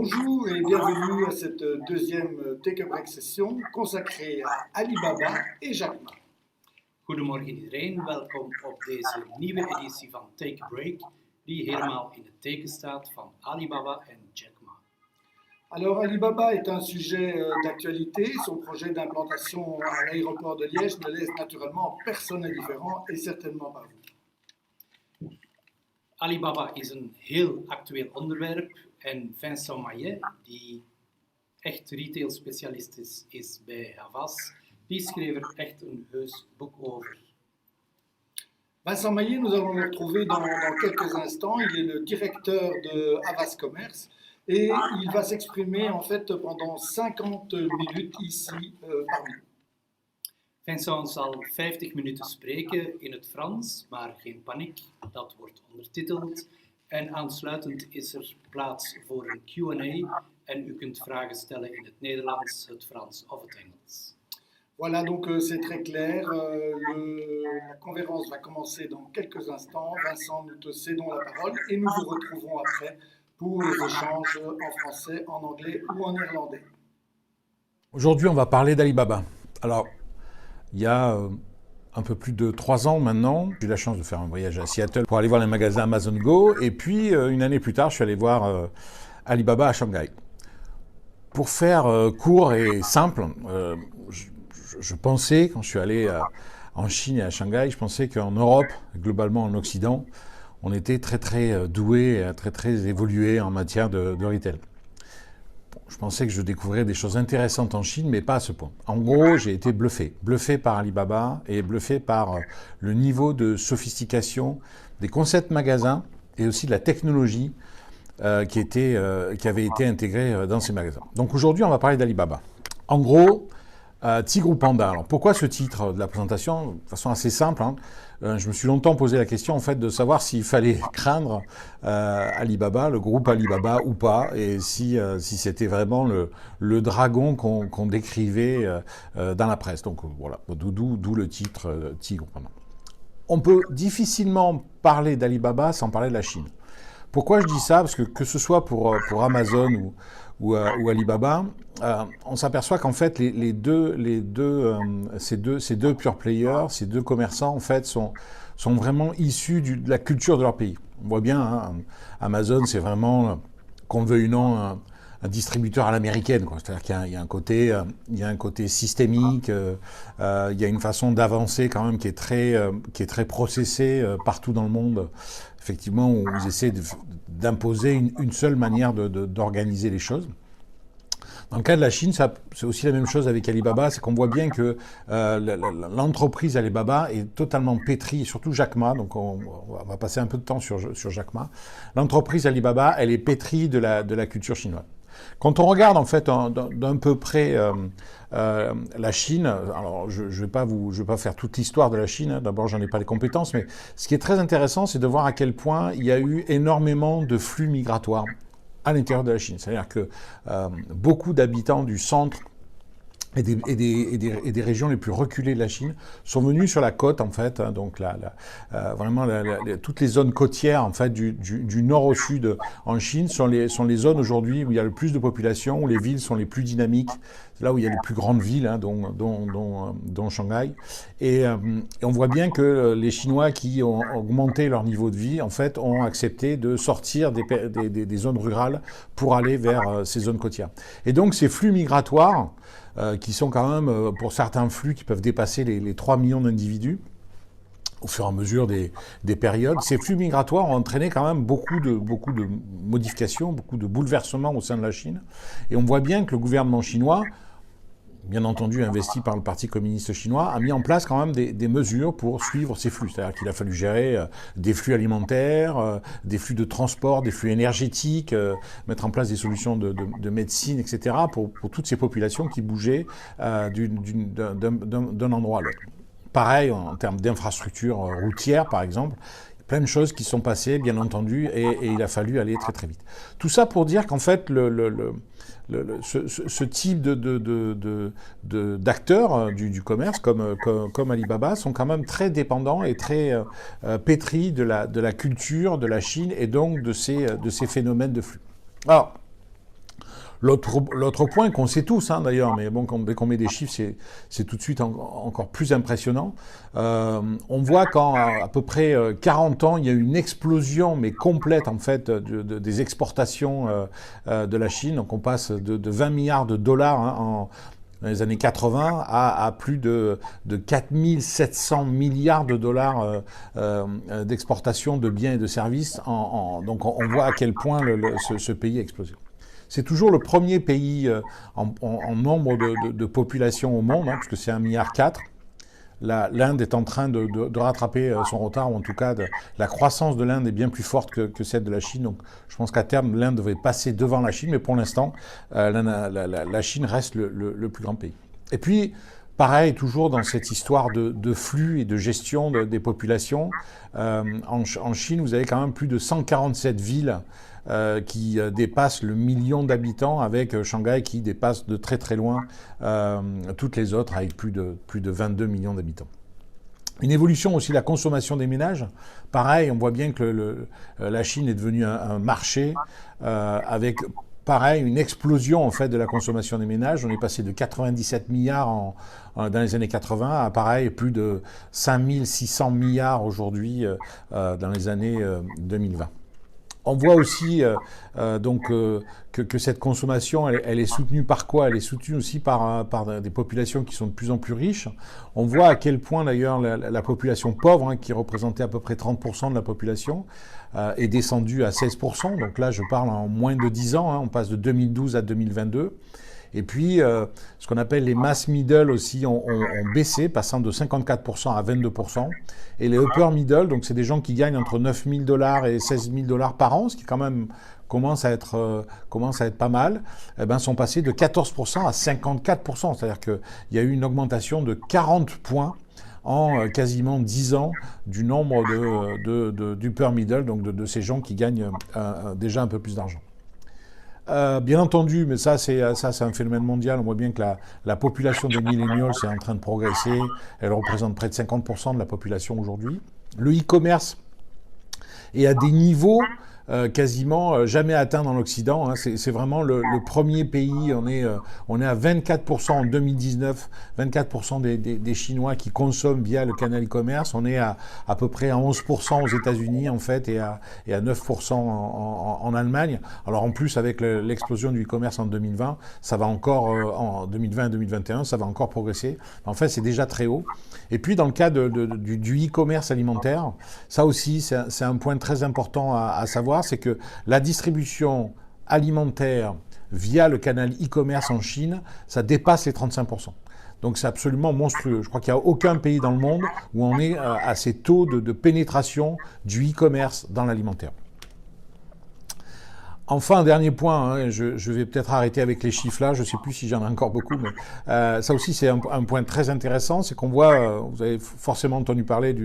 Bonjour et bienvenue à cette deuxième Take a Break session consacrée à Alibaba et Jack Ma. Goedemorgen iedereen, welkom op deze nieuwe editie van Take a Break, die helemaal in het teken staat van Alibaba en Jack Ma. Alors Alibaba est un sujet d'actualité, son projet d'implantation à l'aéroport de Liège ne laisse naturellement personne indifférent et certainement pas vous. Alibaba is een heel actueel onderwerp en Vincent Maillet, die echt retail specialist is bij Havas, die schreef er echt een heus boek over. Vincent Maillet, nous allons le retrouver dans quelques instants. Il est le directeur de Havas Commerce et il va s'exprimer en fait pendant 50 minutes ici parmi nous. Vincent zal 50 minuten spreken in het Frans, maar geen paniek, dat wordt ondertiteld. En aansluitend is er plaats voor een Q&A en u kunt vragen stellen in het Nederlands, het Frans of het Engels. Voilà, donc c'est très clair. La conférence va commencer dans quelques instants. Vincent, nous te cédons la parole et nous vous retrouvons après pour les échanges en français, en anglais ou en néerlandais. Aujourd'hui, on va parler d'Alibaba. Alors, il y a un peu plus de 3 ans maintenant, j'ai eu la chance de faire un voyage à Seattle pour aller voir les magasins Amazon Go. Et puis, une année plus tard, je suis allé voir Alibaba à Shanghai. Pour faire court et simple, je pensais, quand je suis allé en Chine et à Shanghai, je pensais qu'en Europe, globalement en Occident, on était très doué, très évolué en matière de retail. Je pensais que je découvrais des choses intéressantes en Chine, mais pas à ce point. En gros, j'ai été bluffé par Alibaba et bluffé par le niveau de sophistication des concepts magasins et aussi de la technologie qui avait été intégrée dans ces magasins. Donc aujourd'hui, on va parler d'Alibaba. En gros, Tigre ou Panda. Alors pourquoi ce titre de la présentation? De façon assez simple, hein. Je me suis longtemps posé la question en fait de savoir s'il fallait craindre Alibaba, le groupe Alibaba ou pas, et si c'était vraiment le dragon qu'on décrivait dans la presse. Donc voilà, d'où le titre Tigre ou Panda. On peut difficilement parler d'Alibaba sans parler de la Chine. Pourquoi je dis ça? Parce que ce soit pour Amazon ou Alibaba, on s'aperçoit qu'en fait ces deux pure players, ces deux commerçants en fait sont vraiment issus de la culture de leur pays. On voit bien, hein, Amazon c'est vraiment, qu'on le veuille ou non, un distributeur à l'américaine, c'est-à-dire qu'il y a un côté systémique, il y a une façon d'avancer quand même qui est très processée partout dans le monde. Effectivement, on essaie d'imposer une seule manière d'organiser les choses. Dans le cas de la Chine, c'est aussi la même chose avec Alibaba, c'est qu'on voit bien que l'entreprise Alibaba est totalement pétrie, surtout Jack Ma, donc on va passer un peu de temps sur Jack Ma. L'entreprise Alibaba, elle est pétrie de la culture chinoise. Quand on regarde en fait d'un peu près la Chine, alors je vais pas faire toute l'histoire de la Chine, hein, d'abord j'en ai pas les compétences, mais ce qui est très intéressant, c'est de voir à quel point il y a eu énormément de flux migratoires à l'intérieur de la Chine. C'est-à-dire que beaucoup d'habitants du centre et des régions les plus reculées de la Chine sont venus sur la côte en fait, hein, donc vraiment toutes les zones côtières en fait du nord au sud en Chine sont les zones aujourd'hui où il y a le plus de population, où les villes sont les plus dynamiques, c'est là où il y a les plus grandes villes, hein, dont Shanghai, et on voit bien que les Chinois qui ont augmenté leur niveau de vie en fait ont accepté de sortir des zones rurales pour aller vers ces zones côtières. Et donc ces flux migratoires qui sont quand même, pour certains flux qui peuvent dépasser les 3 millions d'individus au fur et à mesure des périodes, ces flux migratoires ont entraîné quand même beaucoup de modifications, beaucoup de bouleversements au sein de la Chine. Et on voit bien que le gouvernement chinois, bien entendu investi par le Parti communiste chinois, a mis en place quand même des mesures pour suivre ces flux. C'est-à-dire qu'il a fallu gérer des flux alimentaires, des flux de transport, des flux énergétiques, mettre en place des solutions de médecine, etc. pour toutes ces populations qui bougeaient d'un endroit à l'autre. Pareil en termes d'infrastructures routières, par exemple. Plein de choses qui sont passées, bien entendu, et il a fallu aller très vite. Tout ça pour dire qu'en fait, ce type d'acteurs du commerce, comme Alibaba, sont quand même très dépendants et très pétris de la culture de la Chine et donc de ces phénomènes de flux. Alors, L'autre point qu'on sait tous, hein, d'ailleurs, mais bon, dès qu'on met des chiffres, c'est tout de suite encore plus impressionnant. On voit qu'en à peu près 40 ans, il y a eu une explosion, mais complète en fait, des exportations de la Chine. Donc on passe de 20 milliards de dollars dans les années 80 à plus de 4700 milliards de dollars d'exportation de biens et de services. Donc on voit à quel point ce pays a explosé. C'est toujours le premier pays en nombre de population au monde, hein, puisque c'est 1,4 milliard. L'Inde est en train de rattraper son retard, ou en tout cas, la croissance de l'Inde est bien plus forte que celle de la Chine. Donc je pense qu'à terme, l'Inde devrait passer devant la Chine, mais pour l'instant, la Chine reste le plus grand pays. Et puis, pareil, toujours dans cette histoire de flux et de gestion des populations, en Chine, vous avez quand même plus de 147 villes qui dépassent le million d'habitants, avec Shanghai qui dépasse de très très loin toutes les autres, avec plus de 22 millions d'habitants. Une évolution aussi de la consommation des ménages. Pareil, on voit bien que la Chine est devenue un marché avec... Pareil, une explosion en fait de la consommation des ménages. On est passé de 97 milliards dans les années 80 à pareil plus de 5600 milliards aujourd'hui dans les années 2020. On voit aussi que cette consommation, elle est soutenue par quoi? Elle est soutenue aussi par des populations qui sont de plus en plus riches. On voit à quel point d'ailleurs la population pauvre, hein, qui représentait à peu près 30% de la population, est descendue à 16%. Donc là, je parle en moins de 10 ans, hein, on passe de 2012 à 2022. Et puis, ce qu'on appelle les mass middle aussi ont baissé, passant de 54% à 22%. Et les upper middle, donc c'est des gens qui gagnent entre 9 000 $ et 16 000 $ par an, ce qui quand même commence à être pas mal, eh ben, sont passés de 14% à 54%. C'est-à-dire qu'il y a eu une augmentation de 40 points en quasiment 10 ans du nombre d'upper middle, donc de ces gens qui gagnent déjà un peu plus d'argent. Bien entendu, mais ça c'est un phénomène mondial. On voit bien que la population des millennials est en train de progresser. Elle représente près de 50% de la population aujourd'hui. Le e-commerce est à des niveaux quasiment jamais atteints dans l'Occident. Hein. C'est vraiment le premier pays. On est à 24% en 2019, 24% des Chinois qui consomment via le canal e-commerce. On est à peu près à 11% aux États-Unis en fait et à 9% en Allemagne. Alors en plus avec l'explosion du e-commerce en 2020, ça va encore en 2020 et 2021, ça va encore progresser. En fait, c'est déjà très haut. Et puis dans le cas du e-commerce alimentaire, ça aussi c'est un point très important à savoir. C'est que la distribution alimentaire via le canal e-commerce en Chine, ça dépasse les 35%. Donc c'est absolument monstrueux. Je crois qu'il n'y a aucun pays dans le monde où on est à ces taux de pénétration du e-commerce dans l'alimentaire. Enfin, un dernier point, hein, je vais peut-être arrêter avec les chiffres là, je ne sais plus si j'en ai encore beaucoup, mais ça aussi c'est un point très intéressant, c'est qu'on voit, vous avez forcément entendu parler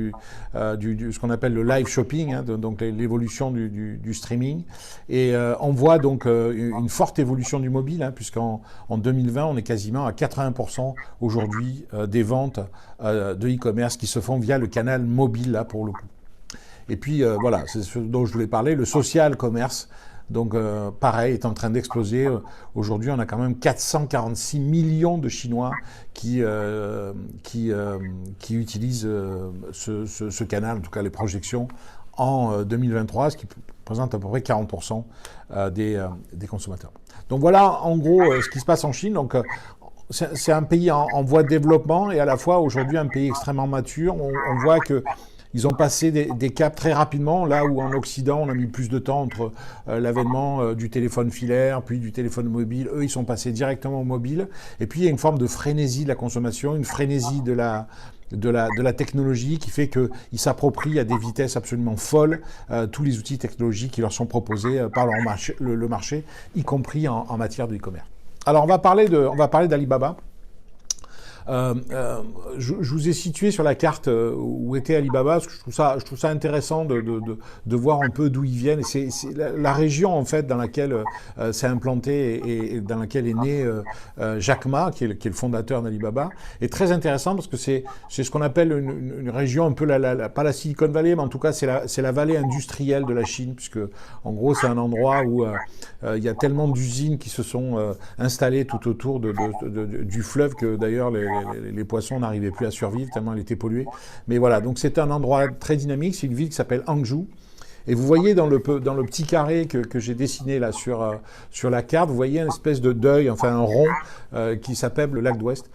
ce qu'on appelle le live shopping, hein, donc l'évolution du streaming, et on voit donc une forte évolution du mobile, hein, puisqu'en 2020 on est quasiment à 80% aujourd'hui des ventes de e-commerce qui se font via le canal mobile là pour le coup. Et puis voilà, c'est ce dont je voulais parler, le social commerce. Donc pareil, est en train d'exploser. Aujourd'hui, on a quand même 446 millions de Chinois qui utilisent ce canal, en tout cas les projections, en 2023, ce qui représente à peu près 40% des consommateurs. Donc voilà en gros ce qui se passe en Chine. Donc c'est un pays en voie de développement et à la fois aujourd'hui un pays extrêmement mature. On voit que ils ont passé des caps très rapidement, là où en Occident, on a mis plus de temps entre l'avènement du téléphone filaire, puis du téléphone mobile. Eux, ils sont passés directement au mobile. Et puis, il y a une forme de frénésie de la consommation, une frénésie de la technologie qui fait qu'ils s'approprient à des vitesses absolument folles tous les outils technologiques qui leur sont proposés par le marché, y compris en matière de e-commerce. Alors, on va parler d'Alibaba. Je vous ai situé sur la carte où était Alibaba, parce que je trouve ça intéressant de voir un peu d'où ils viennent. C'est la région, en fait, dans laquelle s'est implanté et dans laquelle est né Jack Ma, qui est le fondateur d'Alibaba, est très intéressant parce que c'est ce qu'on appelle une région un peu, pas la Silicon Valley, mais en tout cas, c'est la vallée industrielle de la Chine, puisque, en gros, c'est un endroit où il y a tellement d'usines qui se sont installées tout autour du fleuve que, d'ailleurs, les poissons n'arrivaient plus à survivre tellement elle était polluée. Mais voilà, donc c'est un endroit très dynamique, c'est une ville qui s'appelle Hangzhou. Et vous voyez dans le petit carré que j'ai dessiné là sur la carte, vous voyez une espèce de deuil, enfin un rond qui s'appelle le lac d'Ouest,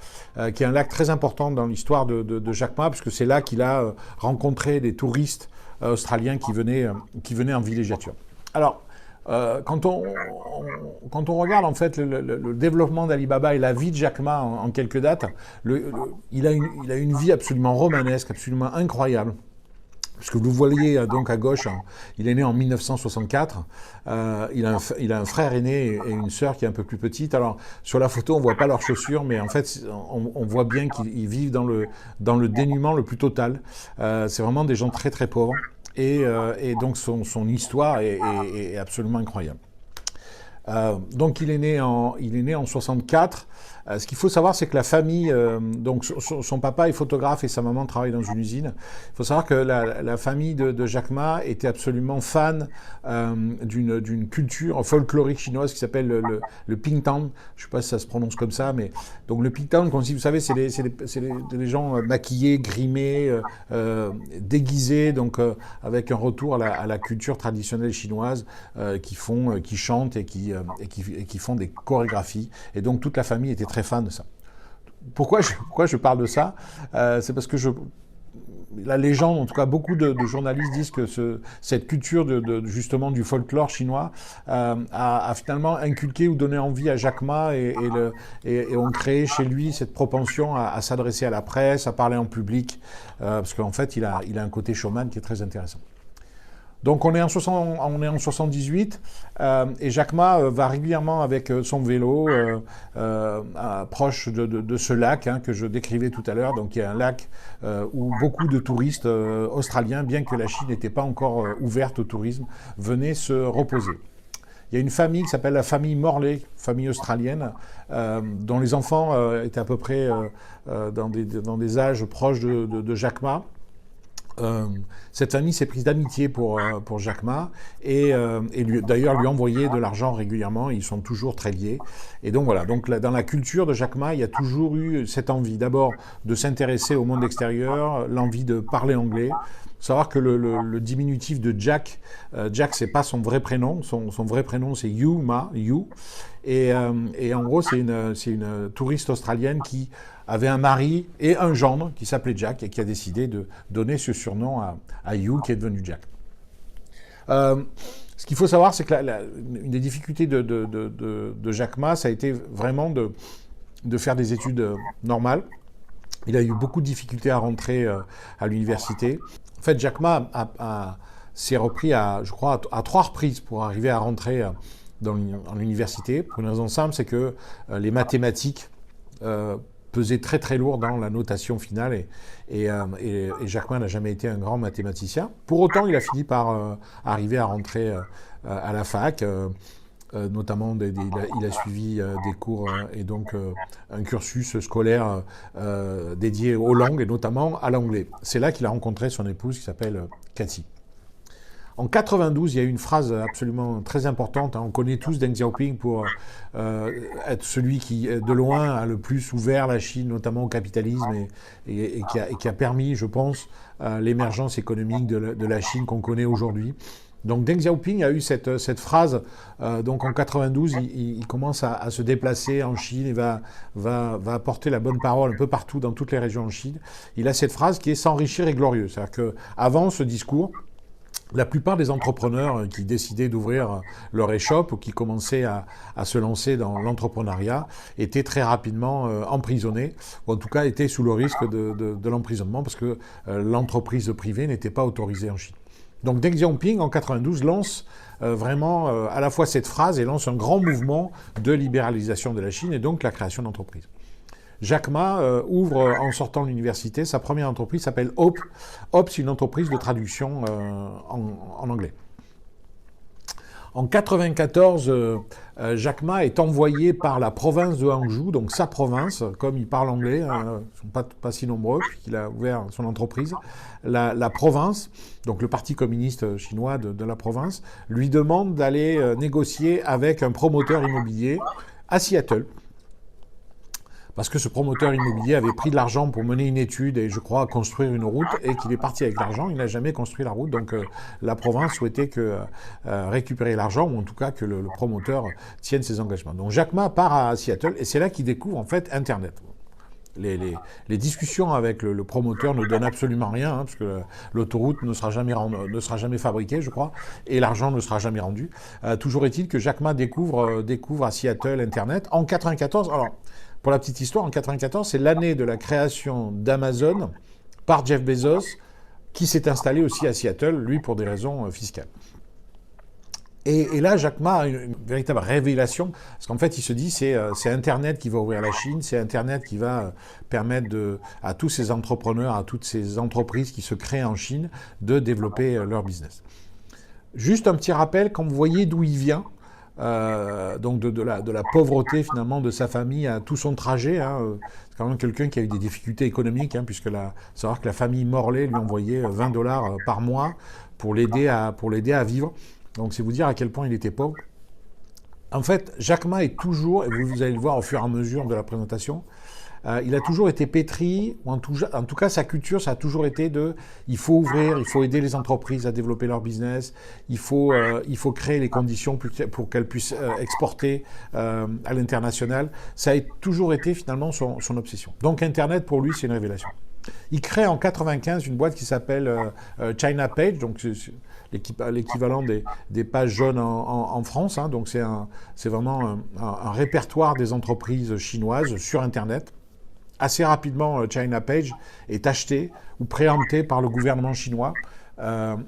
qui est un lac très important dans l'histoire de Jack Ma, parce que c'est là qu'il a rencontré des touristes australiens qui venaient en villégiature. Alors, quand on regarde en fait le développement d'Alibaba et la vie de Jack Ma en quelques dates, il a une vie absolument romanesque, absolument incroyable. Parce que vous voyez donc à gauche, il est né en 1964, il a un frère aîné et une sœur qui est un peu plus petite. Alors sur la photo on voit pas leurs chaussures, mais en fait on voit bien qu'ils vivent dans le dénuement le plus total. C'est vraiment des gens très très pauvres et donc son histoire est absolument incroyable. Donc il est né en 64. Ce qu'il faut savoir, c'est que la famille, donc son papa est photographe et sa maman travaille dans une usine. Il faut savoir que la famille de Jack Ma était absolument fan d'une culture folklorique chinoise qui s'appelle le Pingtan. Je ne sais pas si ça se prononce comme ça, mais donc le Pingtan, comme si vous savez, c'est des gens maquillés, grimés, déguisés, donc avec un retour à la culture traditionnelle chinoise, qui chantent et qui font des chorégraphies. Et donc toute la famille était très fan de ça. Pourquoi je parle de ça? C'est parce que la légende, en tout cas beaucoup de journalistes disent que cette culture justement du folklore chinois a finalement inculqué ou donné envie à Jack Ma et ont créé chez lui cette propension à s'adresser à la presse, à parler en public, parce qu'en fait il a un côté showman qui est très intéressant. Donc on est en 78 et Jack Ma va régulièrement avec son vélo proche de ce lac que je décrivais tout à l'heure. Donc il y a un lac où beaucoup de touristes australiens, bien que la Chine n'était pas encore ouverte au tourisme, venaient se reposer. Il y a une famille qui s'appelle la famille Morley, famille australienne, dont les enfants étaient à peu près dans des âges proches de Jack Ma. Cette famille s'est prise d'amitié pour Jack Ma et d'ailleurs lui envoyait de l'argent régulièrement. Ils sont toujours très liés. Et donc voilà, dans la culture de Jack Ma, il y a toujours eu cette envie d'abord de s'intéresser au monde extérieur, l'envie de parler anglais. Il faut savoir que le diminutif de Jack, c'est pas son vrai prénom. Son vrai prénom c'est Yu Ma, Yu. Et en gros c'est une touriste australienne qui avait un mari et un gendre qui s'appelait Jack et qui a décidé de donner ce surnom à Yu, qui est devenu Jack. Ce qu'il faut savoir, c'est que une des difficultés de Jack Ma, ça a été vraiment de faire des études normales. Il a eu beaucoup de difficultés à rentrer à l'université. En fait, Jack Ma s'est repris, je crois, à 3 reprises pour arriver à rentrer en l'université. Pour une raison simple, c'est que les mathématiques pesait très très lourd dans la notation finale et Jack Ma n'a jamais été un grand mathématicien. Pour autant, il a fini par arriver à rentrer à la fac, notamment il a suivi des cours et donc un cursus scolaire dédié aux langues et notamment à l'anglais. C'est là qu'il a rencontré son épouse qui s'appelle Cathy. En 92, il y a une phrase absolument très importante. On connaît tous Deng Xiaoping pour être celui qui, de loin, a le plus ouvert la Chine, notamment au capitalisme, et qui a permis, je pense, l'émergence économique de la Chine qu'on connaît aujourd'hui. Donc Deng Xiaoping a eu cette phrase, donc en 92, il commence à se déplacer en Chine et va apporter la bonne parole un peu partout dans toutes les régions en Chine. Il a cette phrase qui est « s'enrichir est glorieux ». C'est-à-dire qu'avant ce discours, la plupart des entrepreneurs qui décidaient d'ouvrir leur échoppe ou qui commençaient à se lancer dans l'entrepreneuriat étaient très rapidement emprisonnés, ou en tout cas étaient sous le risque de l'emprisonnement parce que l'entreprise privée n'était pas autorisée en Chine. Donc Deng Xiaoping, en 92, lance vraiment à la fois cette phrase et lance un grand mouvement de libéralisation de la Chine et donc la création d'entreprises. Jack Ma ouvre en sortant de l'université sa première entreprise, s'appelle Hope. Hope, c'est une entreprise de traduction en anglais. En 1994, Jack Ma est envoyé par la province de Hangzhou, donc sa province, comme il parle anglais, ils ne sont pas si nombreux, puisqu'il a ouvert son entreprise. La province, donc le parti communiste chinois de la province, lui demande d'aller négocier avec un promoteur immobilier à Seattle. Parce que ce promoteur immobilier avait pris de l'argent pour mener une étude et, je crois, construire une route, et qu'il est parti avec l'argent, il n'a jamais construit la route. Donc la province souhaitait récupérer l'argent, ou en tout cas que le promoteur tienne ses engagements. Donc Jack Ma part à Seattle, et c'est là qu'il découvre en fait Internet. Les discussions avec le promoteur ne donnent absolument rien, parce que l'autoroute ne sera jamais fabriquée, je crois, et l'argent ne sera jamais rendu. Toujours est-il que Jack Ma découvre à Seattle Internet en 1994. Alors, pour la petite histoire, en 1994, c'est l'année de la création d'Amazon par Jeff Bezos, qui s'est installé aussi à Seattle, lui, pour des raisons fiscales. Et là, Jack Ma a une véritable révélation, parce qu'en fait, il se dit, c'est Internet qui va ouvrir la Chine, c'est Internet qui va permettre à tous ces entrepreneurs, à toutes ces entreprises qui se créent en Chine, de développer leur business. Juste un petit rappel, quand vous voyez d'où il vient, donc de la pauvreté finalement de sa famille à tout son trajet. C'est quand même quelqu'un qui a eu des difficultés économiques, puisque savoir que la famille Morley lui envoyait $20 par mois pour l'aider à vivre. Donc c'est vous dire à quel point il était pauvre. En fait, Jack Ma est toujours, et vous allez le voir au fur et à mesure de la présentation, il a toujours été pétri, ou en tout cas sa culture, ça a toujours été il faut ouvrir, il faut aider les entreprises à développer leur business, il faut créer les conditions pour qu'elles puissent exporter à l'international. Ça a toujours été finalement son obsession. Donc Internet, pour lui, c'est une révélation. Il crée en 1995 une boîte qui s'appelle China Page, donc c'est l'équivalent des pages jaunes en France. Donc c'est vraiment un répertoire des entreprises chinoises sur Internet. Assez rapidement, China Page est acheté ou préempté par le gouvernement chinois.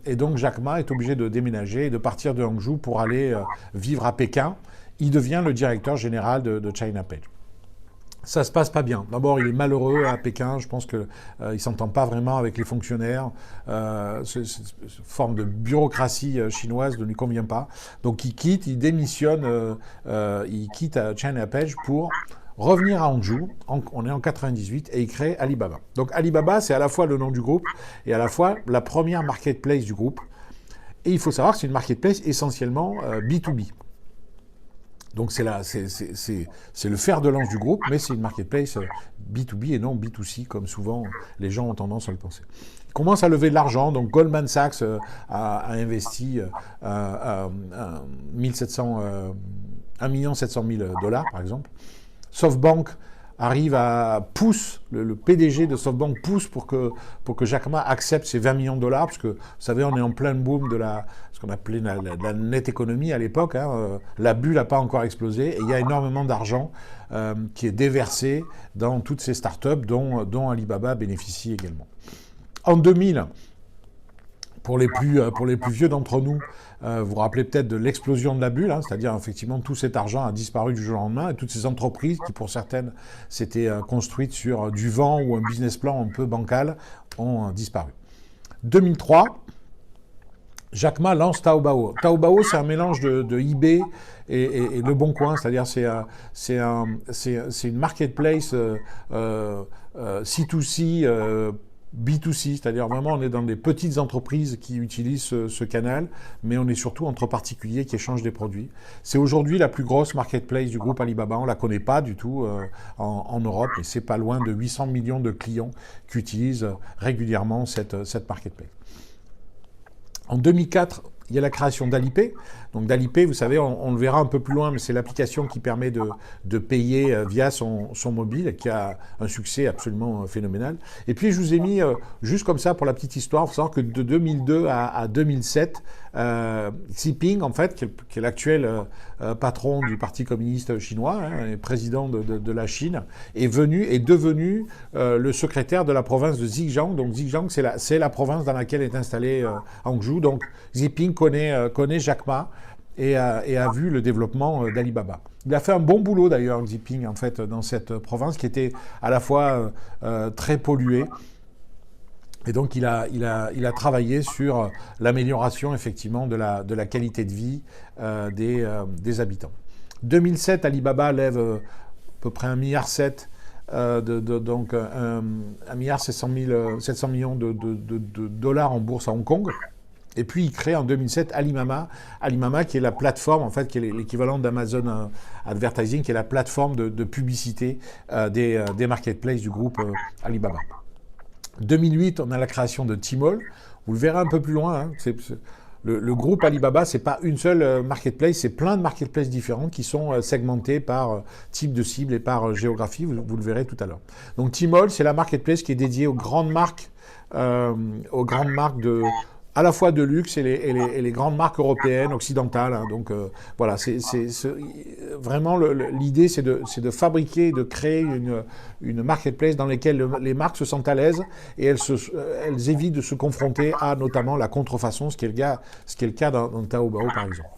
Et donc, Jack Ma est obligé de déménager et de partir de Hangzhou pour aller vivre à Pékin. Il devient le directeur général de China Page. Ça se passe pas bien. D'abord, il est malheureux à Pékin. Je pense qu'il ne s'entend pas vraiment avec les fonctionnaires. Cette forme de bureaucratie chinoise ne lui convient pas. Donc, il démissionne, il quitte China Page pour revenir à Hangzhou, on est en 98, et il crée Alibaba. Donc Alibaba, c'est à la fois le nom du groupe et à la fois la première marketplace du groupe. Et il faut savoir que c'est une marketplace essentiellement B2B. Donc c'est le fer de lance du groupe, mais c'est une marketplace B2B et non B2C, comme souvent les gens ont tendance à le penser. Il commence à lever de l'argent, donc Goldman Sachs a investi $1 700 000, par exemple. SoftBank arrive pousse, le PDG de SoftBank pousse pour que Jack Ma accepte ces $20 millions, parce que, vous savez, on est en plein boom de ce qu'on appelait la net économie à l'époque. La bulle n'a pas encore explosé, et il y a énormément d'argent qui est déversé dans toutes ces startups, dont Alibaba bénéficie également. En 2000, pour les plus vieux d'entre nous, vous vous rappelez peut-être de l'explosion de la bulle, c'est-à-dire effectivement tout cet argent a disparu du jour au lendemain, et toutes ces entreprises qui pour certaines s'étaient construites sur du vent ou un business plan un peu bancal ont disparu. 2003, Jack Ma lance Taobao. Taobao, c'est un mélange de eBay et Le Bon Coin, c'est-à-dire c'est une marketplace C2C, B2C, c'est-à-dire vraiment on est dans des petites entreprises qui utilisent ce canal, mais on est surtout entre particuliers qui échangent des produits. C'est aujourd'hui la plus grosse marketplace du groupe Alibaba, on ne la connaît pas du tout en Europe, mais c'est pas loin de 800 millions de clients qui utilisent régulièrement cette marketplace. En 2004, il y a la création d'Alipay. Donc d'Alipay, vous savez, on le verra un peu plus loin, mais c'est l'application qui permet de payer via son mobile, qui a un succès absolument phénoménal. Et puis je vous ai mis, juste comme ça pour la petite histoire, il faut savoir que de 2002 à 2007, Xi Jinping, en fait, qui est l'actuel patron du Parti communiste chinois, et président de la Chine, est devenu le secrétaire de la province de Zhejiang. Donc Zhejiang, c'est la province dans laquelle est installé Hangzhou. Donc Xi Jinping connaît Jack Ma, et a vu le développement d'Alibaba. Il a fait un bon boulot d'ailleurs, Xi Jinping, en fait, dans cette province qui était à la fois très polluée. Et donc, il a travaillé sur l'amélioration, effectivement, de la qualité de vie des habitants. 2007, Alibaba lève à peu près 1,7 milliard, donc 1,7 milliard de dollars en bourse à Hong Kong. Et puis, il crée en 2007 Alimama, qui est la plateforme, en fait, qui est l'équivalent d'Amazon Advertising, qui est la plateforme de publicité des marketplaces du groupe Alibaba. 2008, on a la création de Tmall. Vous le verrez un peu plus loin. Hein. Le groupe Alibaba, c'est pas une seule marketplace, c'est plein de marketplaces différents qui sont segmentés par type de cible et par géographie. Vous le verrez tout à l'heure. Donc Tmall, c'est la marketplace qui est dédiée aux grandes marques à la fois de luxe et les grandes marques européennes, occidentales. Hein. Donc voilà, vraiment l'idée, c'est de fabriquer, de créer une marketplace dans laquelle les marques se sentent à l'aise et elles évitent de se confronter à notamment la contrefaçon, ce qui est le cas dans Taobao par exemple.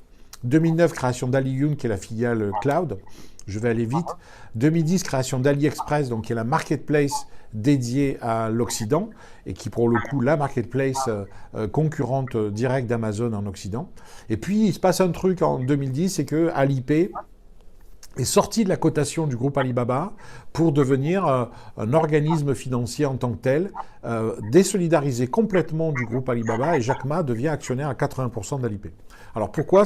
2009, création d'Aliyun, qui est la filiale cloud. Je vais aller vite. 2010, création d'AliExpress, donc qui est la marketplace dédiée à l'Occident et qui, pour le coup, la marketplace concurrente directe d'Amazon en Occident. Et puis, il se passe un truc en 2010, c'est que Alipay est sorti de la cotation du groupe Alibaba pour devenir un organisme financier en tant que tel, désolidarisé complètement du groupe Alibaba, et Jack Ma devient actionnaire à 80% d'Alipay. Alors pourquoi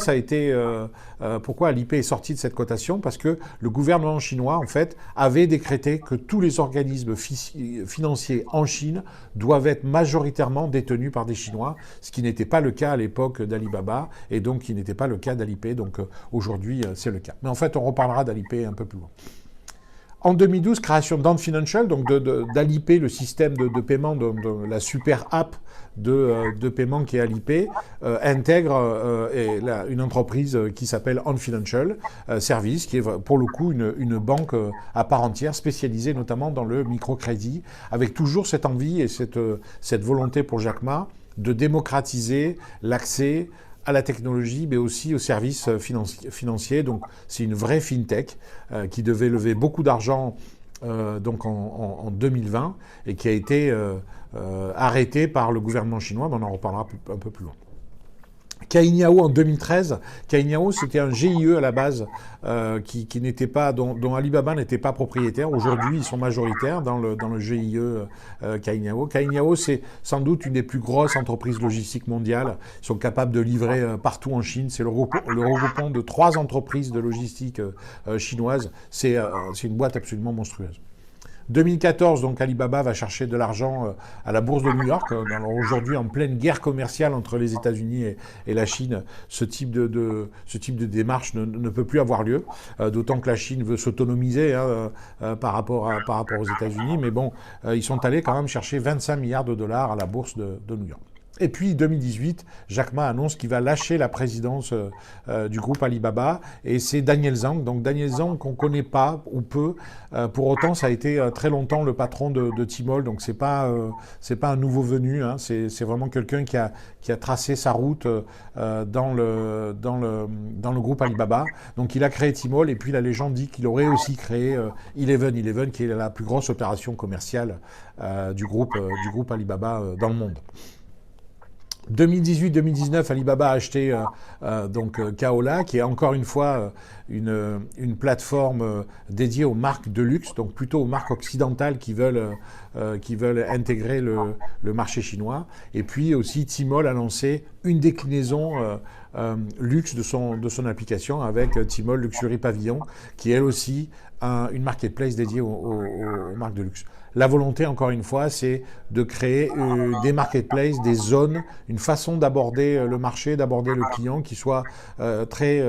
pourquoi Alipay est sorti de cette cotation? Parce que le gouvernement chinois, en fait, avait décrété que tous les organismes financiers en Chine doivent être majoritairement détenus par des Chinois, ce qui n'était pas le cas à l'époque d'Alibaba, et donc qui n'était pas le cas d'Alipay. Donc aujourd'hui, c'est le cas. Mais en fait, on reparlera d'Alipay un peu plus loin. En 2012, création d'Ant Financial, donc d'Alipay, le système de paiement, de la super app de paiement qui est Alipay, intègre une entreprise qui s'appelle Ant Financial Service, qui est pour le coup une banque à part entière, spécialisée notamment dans le microcrédit, avec toujours cette envie et cette volonté pour Jack Ma de démocratiser l'accès à la technologie, mais aussi aux services financiers. Donc, c'est une vraie fintech qui devait lever beaucoup d'argent donc en 2020 et qui a été arrêtée par le gouvernement chinois, mais on en reparlera un peu plus loin. Cainiao en 2013, Cainiao c'était un GIE à la base qui n'était pas, dont Alibaba n'était pas propriétaire. Aujourd'hui, ils sont majoritaires dans le GIE Cainiao. Cainiao, c'est sans doute une des plus grosses entreprises logistiques mondiales. Ils sont capables de livrer partout en Chine. C'est le regroupement de 3 entreprises de logistique chinoises. C'est une boîte absolument monstrueuse. 2014, donc Alibaba va chercher de l'argent à la bourse de New York. Aujourd'hui, en pleine guerre commerciale entre les États-Unis et la Chine, ce type de démarche ne peut plus avoir lieu. D'autant que la Chine veut s'autonomiser par rapport aux États-Unis. Mais bon, ils sont allés quand même chercher 25 milliards de dollars à la bourse de New York. Et puis 2018, Jack Ma annonce qu'il va lâcher la présidence du groupe Alibaba, et c'est Daniel Zhang. Donc Daniel Zhang qu'on ne connaît pas ou peu, pour autant ça a été très longtemps le patron de Tmall, donc c'est pas un nouveau venu, hein. C'est vraiment quelqu'un qui a tracé sa route dans le groupe Alibaba. Donc il a créé Tmall, et puis la légende dit qu'il aurait aussi créé Eleven, qui est la plus grosse opération commerciale du groupe Alibaba dans le monde. 2018-2019, Alibaba a acheté Kaola, qui est encore une fois une plateforme dédiée aux marques de luxe, donc plutôt aux marques occidentales qui veulent intégrer le marché chinois. Et puis aussi, Tmall a lancé une déclinaison luxe de son application avec Tmall Luxury Pavilion, qui est elle aussi une marketplace dédiée aux marques de luxe. La volonté, encore une fois, c'est de créer des marketplaces, des zones, une façon d'aborder le marché, d'aborder le client qui soit très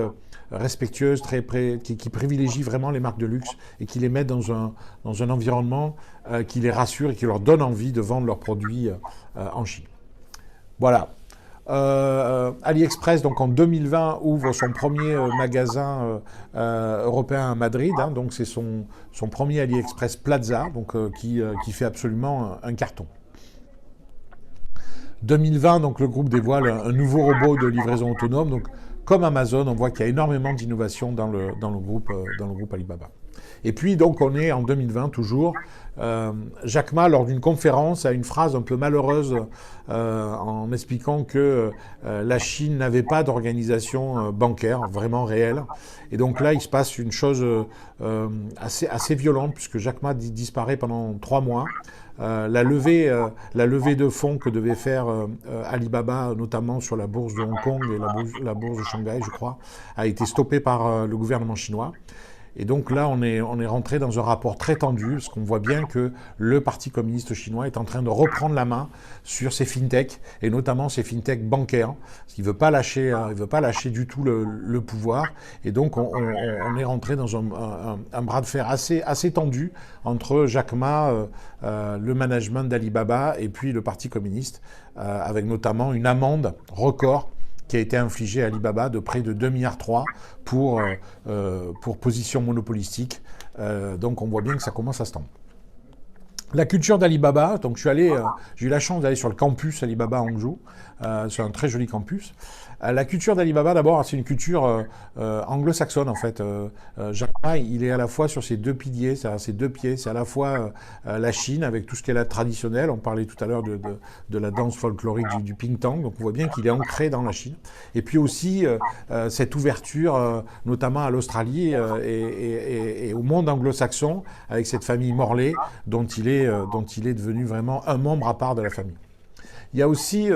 respectueuse, qui privilégie vraiment les marques de luxe et qui les met dans un environnement qui les rassure et qui leur donne envie de vendre leurs produits en Chine. Voilà. AliExpress, donc en 2020, ouvre son premier magasin européen à Madrid, hein, donc c'est son premier AliExpress Plaza, donc qui fait absolument un carton. 2020, donc le groupe dévoile un nouveau robot de livraison autonome. Donc, comme Amazon, on voit qu'il y a énormément d'innovation dans le groupe Alibaba. Et puis, donc, on est en 2020 toujours. Jack Ma, lors d'une conférence, a une phrase un peu malheureuse en expliquant que la Chine n'avait pas d'organisation bancaire vraiment réelle. Et donc là, il se passe une chose assez violente, puisque Jack Ma disparaît pendant 3 mois. La levée de fonds que devait faire Alibaba, notamment sur la bourse de Hong Kong et la bourse de Shanghai, je crois, a été stoppée par le gouvernement chinois. Et donc là, on est rentré dans un rapport très tendu, parce qu'on voit bien que le Parti communiste chinois est en train de reprendre la main sur ces fintechs, et notamment ces fintechs bancaires, parce qu'il ne veut pas lâcher du tout le pouvoir. Et donc, on est rentré dans un bras de fer assez tendu entre Jack Ma, le management d'Alibaba, et puis le Parti communiste, avec notamment une amende record qui a été infligé à Alibaba de près de 2,3 milliards pour position monopolistique. Donc on voit bien que ça commence à se tendre. La culture d'Alibaba, donc j'ai eu la chance d'aller sur le campus Alibaba à Hangzhou. C'est un très joli campus. La culture d'Alibaba, d'abord, c'est une culture anglo-saxonne, en fait. Jack Ma, il est à la fois sur ses 2 piliers, ses 2 pieds. C'est à la fois la Chine, avec tout ce qu'elle a de traditionnel. On parlait tout à l'heure de la danse folklorique du ping-tong. Donc on voit bien qu'il est ancré dans la Chine. Et puis aussi cette ouverture, notamment à l'Australie et au monde anglo-saxon, avec cette famille Morley, dont il est devenu vraiment un membre à part de la famille. Il y a aussi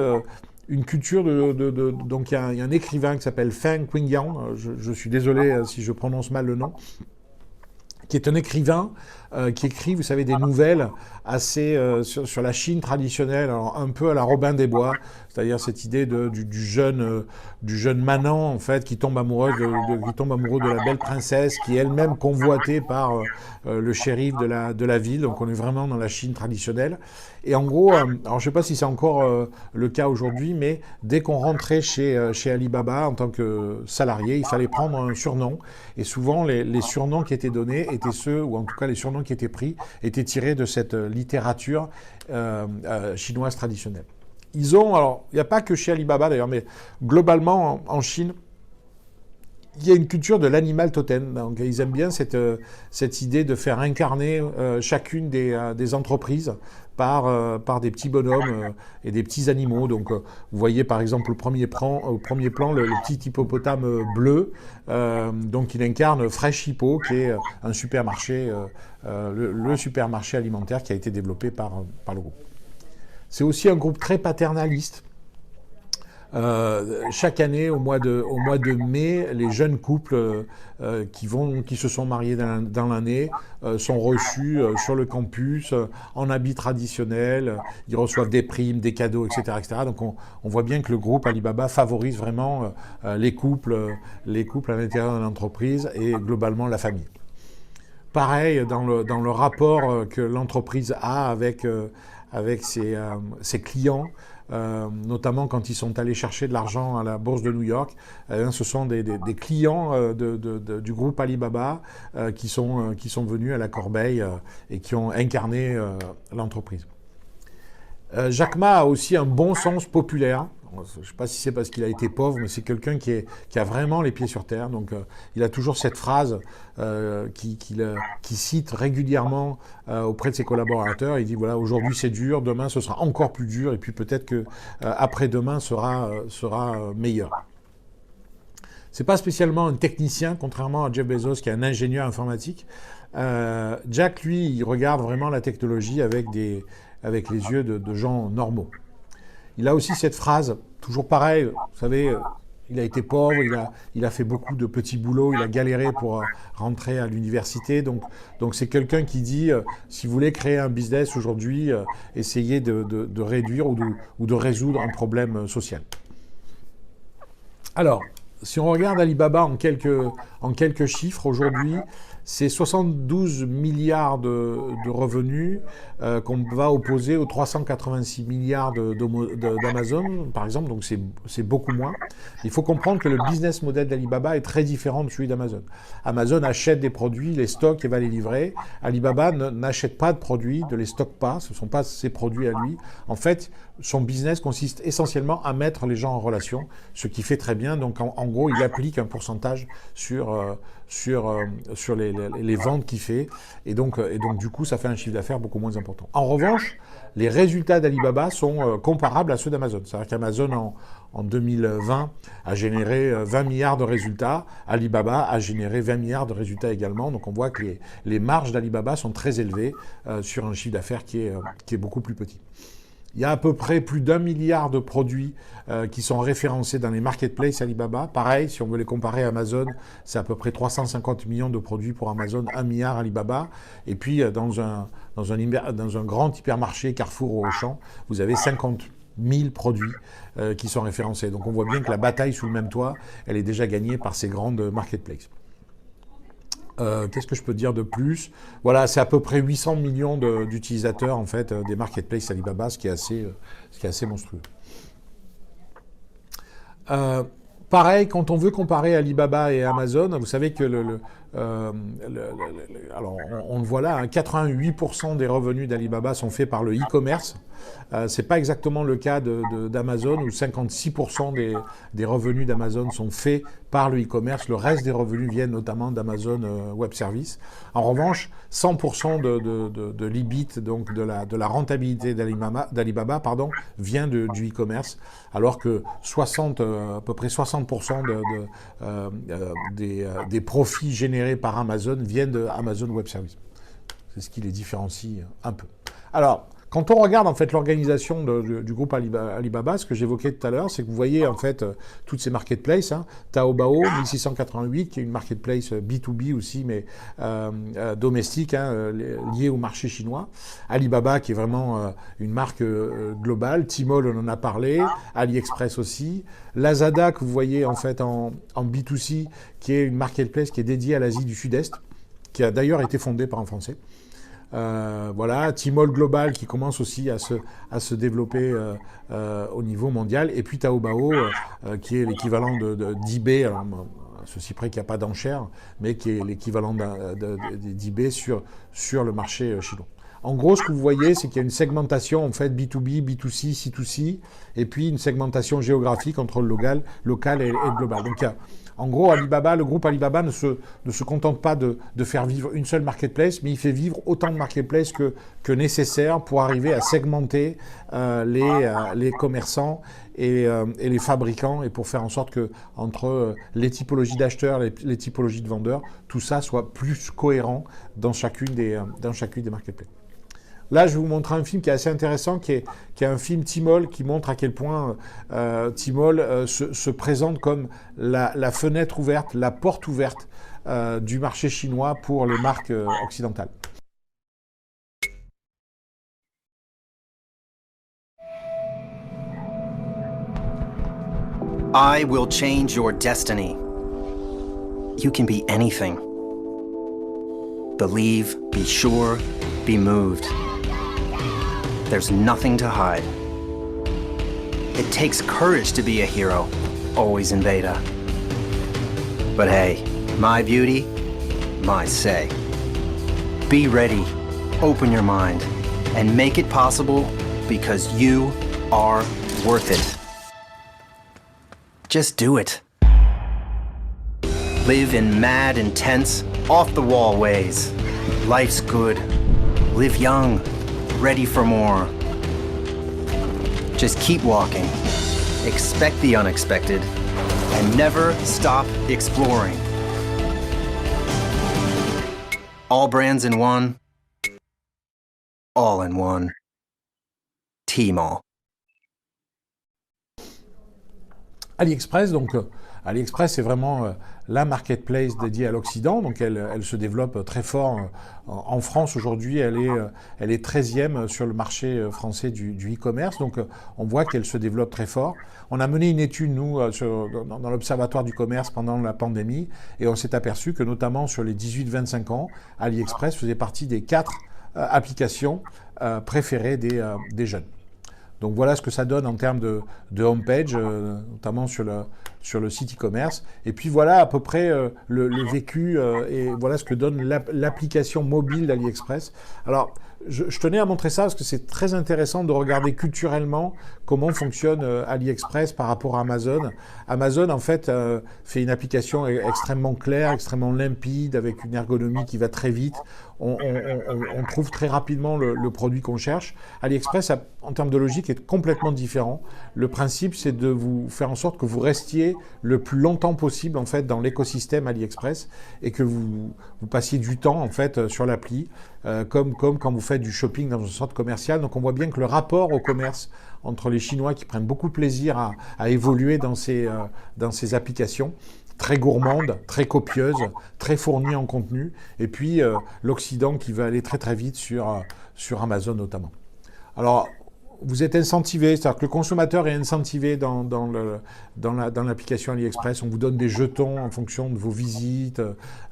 une culture donc il y a un écrivain qui s'appelle Feng Qingyang, je suis désolé si je prononce mal le nom, qui est un écrivain qui écrit, vous savez, des nouvelles assez sur la Chine traditionnelle, alors un peu à la Robin des Bois, c'est-à-dire cette idée du jeune manant, en fait, qui tombe amoureux de la belle princesse, qui est elle-même convoitée par le shérif de la ville. Donc on est vraiment dans la Chine traditionnelle. Et en gros, alors je ne sais pas si c'est encore le cas aujourd'hui, mais dès qu'on rentrait chez Alibaba en tant que salarié, il fallait prendre un surnom. Et souvent, les surnoms qui étaient donnés étaient ceux, ou en tout cas les surnoms qui étaient pris, étaient tirés de cette littérature chinoise traditionnelle. Alors, il n'y a pas que chez Alibaba d'ailleurs, mais globalement en Chine, il y a une culture de l'animal totem. Donc, ils aiment bien cette idée de faire incarner chacune des entreprises par des petits bonhommes et des petits animaux. Donc, vous voyez par exemple au premier plan le petit hippopotame bleu. Donc, il incarne Fresh Hippo, qui est un supermarché, le supermarché alimentaire qui a été développé par le groupe. C'est aussi un groupe très paternaliste. Chaque année, au mois de mai, les jeunes couples qui se sont mariés dans l'année sont reçus sur le campus en habits traditionnels. Ils reçoivent des primes, des cadeaux, etc., etc. Donc on voit bien que le groupe Alibaba favorise vraiment les couples à l'intérieur de l'entreprise et globalement la famille. Pareil, dans le rapport que l'entreprise a avec ses clients, notamment quand ils sont allés chercher de l'argent à la bourse de New York, ce sont des clients du groupe Alibaba qui sont venus à la corbeille et qui ont incarné l'entreprise. Jack Ma a aussi un bon sens populaire. Je ne sais pas si c'est parce qu'il a été pauvre, mais c'est quelqu'un qui a vraiment les pieds sur terre. Donc, il a toujours cette phrase qu'il cite régulièrement auprès de ses collaborateurs. Il dit, voilà, aujourd'hui c'est dur, demain ce sera encore plus dur, et puis peut-être que après-demain sera meilleur. C'est pas spécialement un technicien, contrairement à Jeff Bezos, qui est un ingénieur informatique. Jack, lui, il regarde vraiment la technologie avec les yeux de gens normaux. Il a aussi cette phrase, toujours pareil, vous savez, il a été pauvre, il a fait beaucoup de petits boulots, il a galéré pour rentrer à l'université. Donc c'est quelqu'un qui dit, si vous voulez créer un business aujourd'hui, essayez de réduire ou de résoudre un problème social. Alors, si on regarde Alibaba en quelques chiffres, aujourd'hui, c'est 72 milliards de revenus qu'on va opposer aux 386 milliards d'Amazon, par exemple, donc c'est beaucoup moins. Il faut comprendre que le business model d'Alibaba est très différent de celui d'Amazon. Amazon achète des produits, les stocke et va les livrer. Alibaba n'achète pas de produits, ne les stocke pas, ce ne sont pas ses produits à lui. En fait, son business consiste essentiellement à mettre les gens en relation, ce qu'il fait très bien. Donc, en gros, il applique un pourcentage sur les ventes qu'il fait. Et donc, du coup, ça fait un chiffre d'affaires beaucoup moins important. En revanche, les résultats d'Alibaba sont comparables à ceux d'Amazon. C'est-à-dire qu'Amazon, en 2020, a généré 20 milliards de résultats. Alibaba a généré 20 milliards de résultats également. Donc, on voit que les marges d'Alibaba sont très élevées sur un chiffre d'affaires qui est beaucoup plus petit. Il y a à peu près plus d'1 milliard de produits qui sont référencés dans les marketplaces Alibaba. Pareil, si on veut les comparer à Amazon, c'est à peu près 350 millions de produits pour Amazon, 1 milliard Alibaba. Et puis, dans un grand hypermarché Carrefour ou Auchan, vous avez 50 000 produits qui sont référencés. Donc, on voit bien que la bataille sous le même toit, elle est déjà gagnée par ces grandes marketplaces. Qu'est-ce que je peux dire de plus? Voilà, c'est à peu près 800 millions d'utilisateurs en fait des marketplaces Alibaba, ce qui est assez monstrueux. Pareil, quand on veut comparer Alibaba et Amazon, vous savez que alors on le voit là, hein, 88% des revenus d'Alibaba sont faits par le e-commerce. C'est pas exactement le cas d'Amazon où 56% des revenus d'Amazon sont faits par le e-commerce. Le reste des revenus viennent notamment d'Amazon Web Services. En revanche, 100% de l'EBIT, donc de la rentabilité d'Alibaba, vient du e-commerce, alors que à peu près 60% des profits générés par Amazon viennent de Amazon Web Services. C'est ce qui les différencie un peu. Alors, quand on regarde en fait l'organisation du groupe Alibaba, ce que j'évoquais tout à l'heure, c'est que vous voyez en fait toutes ces marketplaces, hein, Taobao 1688, qui est une marketplace B2B aussi, mais domestique, hein, liée au marché chinois. Alibaba, qui est vraiment une marque globale. Tmall, on en a parlé. AliExpress aussi. Lazada, que vous voyez en fait en B2C, qui est une marketplace qui est dédiée à l'Asie du Sud-Est, qui a d'ailleurs été fondée par un Français. Voilà, Tmall Global qui commence aussi à se développer au niveau mondial, et puis Taobao qui est l'équivalent d'eBay, alors à ceci près qu'il n'y a pas d'enchère, mais qui est l'équivalent d'eBay sur le marché chinois. En gros, ce que vous voyez, c'est qu'il y a une segmentation en fait B2B, B2C, C2C, et puis une segmentation géographique entre le local et le global. Donc, en gros, le groupe Alibaba ne se contente pas de faire vivre une seule marketplace, mais il fait vivre autant de marketplaces que nécessaire pour arriver à segmenter les commerçants et les fabricants, et pour faire en sorte que entre les typologies d'acheteurs, les typologies de vendeurs, tout ça soit plus cohérent dans chacune des marketplaces. Là, je vais vous montrer un film qui est assez intéressant, qui est un film Tmall, qui montre à quel point Tmall se présente comme la fenêtre ouverte, la porte ouverte du marché chinois pour les marques occidentales. I will change your destiny. You can be anything. Believe, be sure, be moved. There's nothing to hide. It takes courage to be a hero, always in beta. But hey, my beauty, my say. Be ready, open your mind, and make it possible because you are worth it. Just do it. Live in mad, intense, off-the-wall ways. Life's good. Live young. Ready for more. Just keep walking, expect the unexpected, and never stop exploring. All brands in one, all in one. Tmall. AliExpress, donc AliExpress est vraiment la marketplace dédiée à l'Occident, donc elle se développe très fort en France aujourd'hui, elle est 13e sur le marché français du e-commerce, donc on voit qu'elle se développe très fort. On a mené une étude, nous, dans l'Observatoire du commerce pendant la pandémie, et on s'est aperçu que notamment sur les 18-25 ans, AliExpress faisait partie des 4 applications préférées des jeunes. Donc voilà ce que ça donne en termes de homepage, notamment sur le site e-commerce. Et puis voilà à peu près le vécu et voilà ce que donne l'application mobile d'AliExpress. Alors je tenais à montrer ça parce que c'est très intéressant de regarder culturellement comment fonctionne AliExpress par rapport à Amazon. Amazon, en fait, fait une application extrêmement claire, extrêmement limpide, avec une ergonomie qui va très vite. On trouve très rapidement le produit qu'on cherche. AliExpress, en termes de logique, est complètement différent. Le principe, c'est de vous faire en sorte que vous restiez le plus longtemps possible, en fait, dans l'écosystème AliExpress et que vous passiez du temps, en fait, sur l'appli, comme quand vous faites du shopping dans un centre commercial. Donc, on voit bien que le rapport au commerce entre les Chinois qui prennent beaucoup de plaisir à évoluer dans ces applications, très gourmande, très copieuse, très fournie en contenu, et puis l'Occident qui va aller très très vite sur Amazon notamment. Alors, vous êtes incentivé, c'est-à-dire que le consommateur est incentivé dans l'application AliExpress. On vous donne des jetons en fonction de vos visites,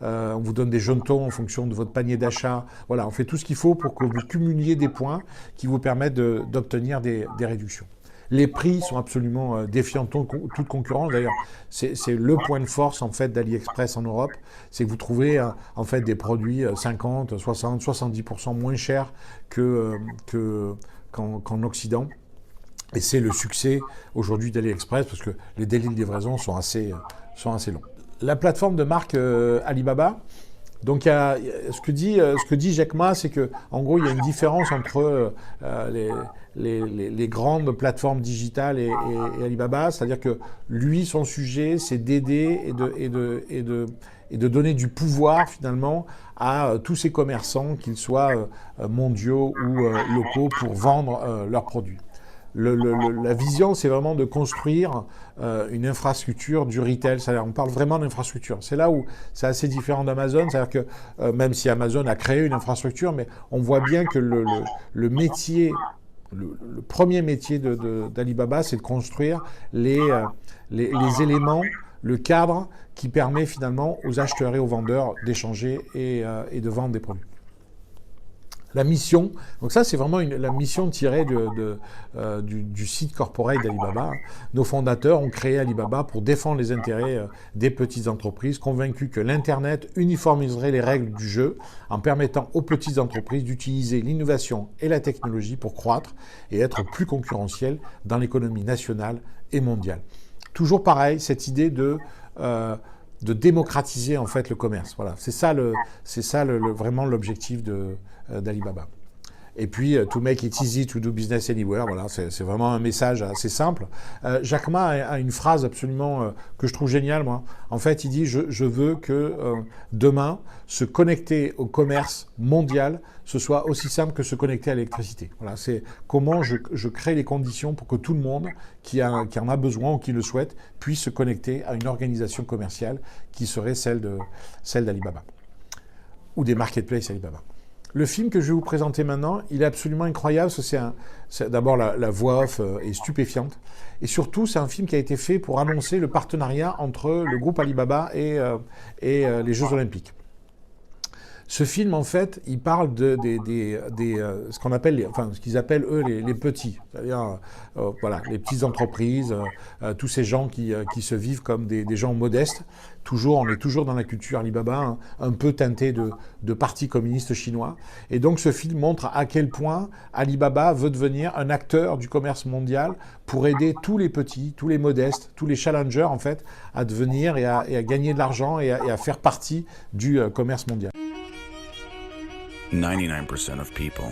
on vous donne des jetons en fonction de votre panier d'achat. Voilà, on fait tout ce qu'il faut pour que vous cumuliez des points qui vous permettent d'obtenir des réductions. Les prix sont absolument défiant toute concurrence. D'ailleurs, c'est le point de force en fait d'AliExpress en Europe, c'est que vous trouvez en fait des produits 50, 60, 70% moins chers qu'en Occident. Et c'est le succès aujourd'hui d'AliExpress parce que les délais de livraison sont assez longs. La plateforme de marque Alibaba, donc ce que dit Jack Ma, c'est que en gros il y a une différence entre les grandes plateformes digitales et Alibaba, c'est-à-dire que lui, son sujet, c'est d'aider et de donner du pouvoir finalement à tous ces commerçants, qu'ils soient mondiaux ou locaux, pour vendre leurs produits. La vision, c'est vraiment de construire une infrastructure du retail. C'est-à-dire, on parle vraiment d'infrastructure. C'est là où c'est assez différent d'Amazon. C'est-à-dire que même si Amazon a créé une infrastructure, mais on voit bien que le métier, le premier métier d'Alibaba, c'est de construire les éléments, le cadre qui permet finalement aux acheteurs et aux vendeurs d'échanger et de vendre des produits. La mission, donc ça c'est vraiment la mission tirée du site corporate d'Alibaba. Nos fondateurs ont créé Alibaba pour défendre les intérêts des petites entreprises, convaincus que l'Internet uniformiserait les règles du jeu en permettant aux petites entreprises d'utiliser l'innovation et la technologie pour croître et être plus concurrentielles dans l'économie nationale et mondiale. Toujours pareil, cette idée de démocratiser en fait le commerce. Voilà, c'est ça vraiment l'objectif d'Alibaba. Et puis, to make it easy to do business anywhere, voilà, c'est vraiment un message assez simple. Jack Ma a une phrase absolument que je trouve géniale, moi. En fait, il dit, je veux que demain, se connecter au commerce mondial, ce soit aussi simple que se connecter à l'électricité. Voilà, c'est comment je crée les conditions pour que tout le monde qui en a besoin ou qui le souhaite puisse se connecter à une organisation commerciale qui serait celle d'Alibaba ou des marketplaces Alibaba. Le film que je vais vous présenter maintenant, il est absolument incroyable. D'abord, la voix off est stupéfiante. Et surtout, c'est un film qui a été fait pour annoncer le partenariat entre le groupe Alibaba et les Jeux Olympiques. Ce film, en fait, il parle ce qu'on appelle, ce qu'ils appellent eux les petits, c'est-à-dire voilà, les petites entreprises, tous ces gens qui se vivent comme des gens modestes. On est toujours dans la culture Alibaba, hein, un peu teinté de parti communiste chinois. Et donc, ce film montre à quel point Alibaba veut devenir un acteur du commerce mondial pour aider tous les petits, tous les modestes, tous les challengers, en fait, à devenir et à gagner de l'argent et à faire partie du commerce mondial. 99% of people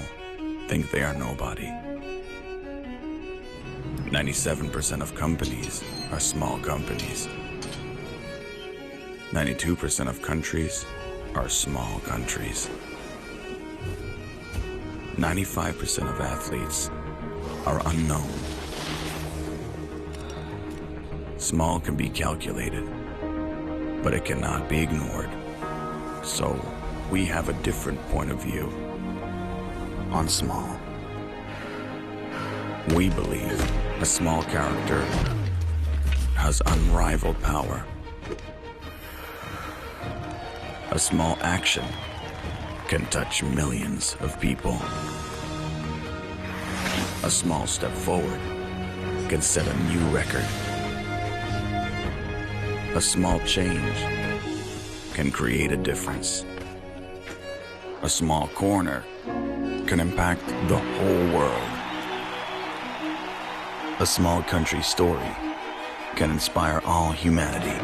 think they are nobody. 97% of companies are small companies. 92% of countries are small countries. 95% of athletes are unknown. Small can be calculated, but it cannot be ignored. So, we have a different point of view on small. We believe a small character has unrivaled power. A small action can touch millions of people. A small step forward can set a new record. A small change can create a difference. A small corner can impact the whole world. A small country's story can inspire all humanity.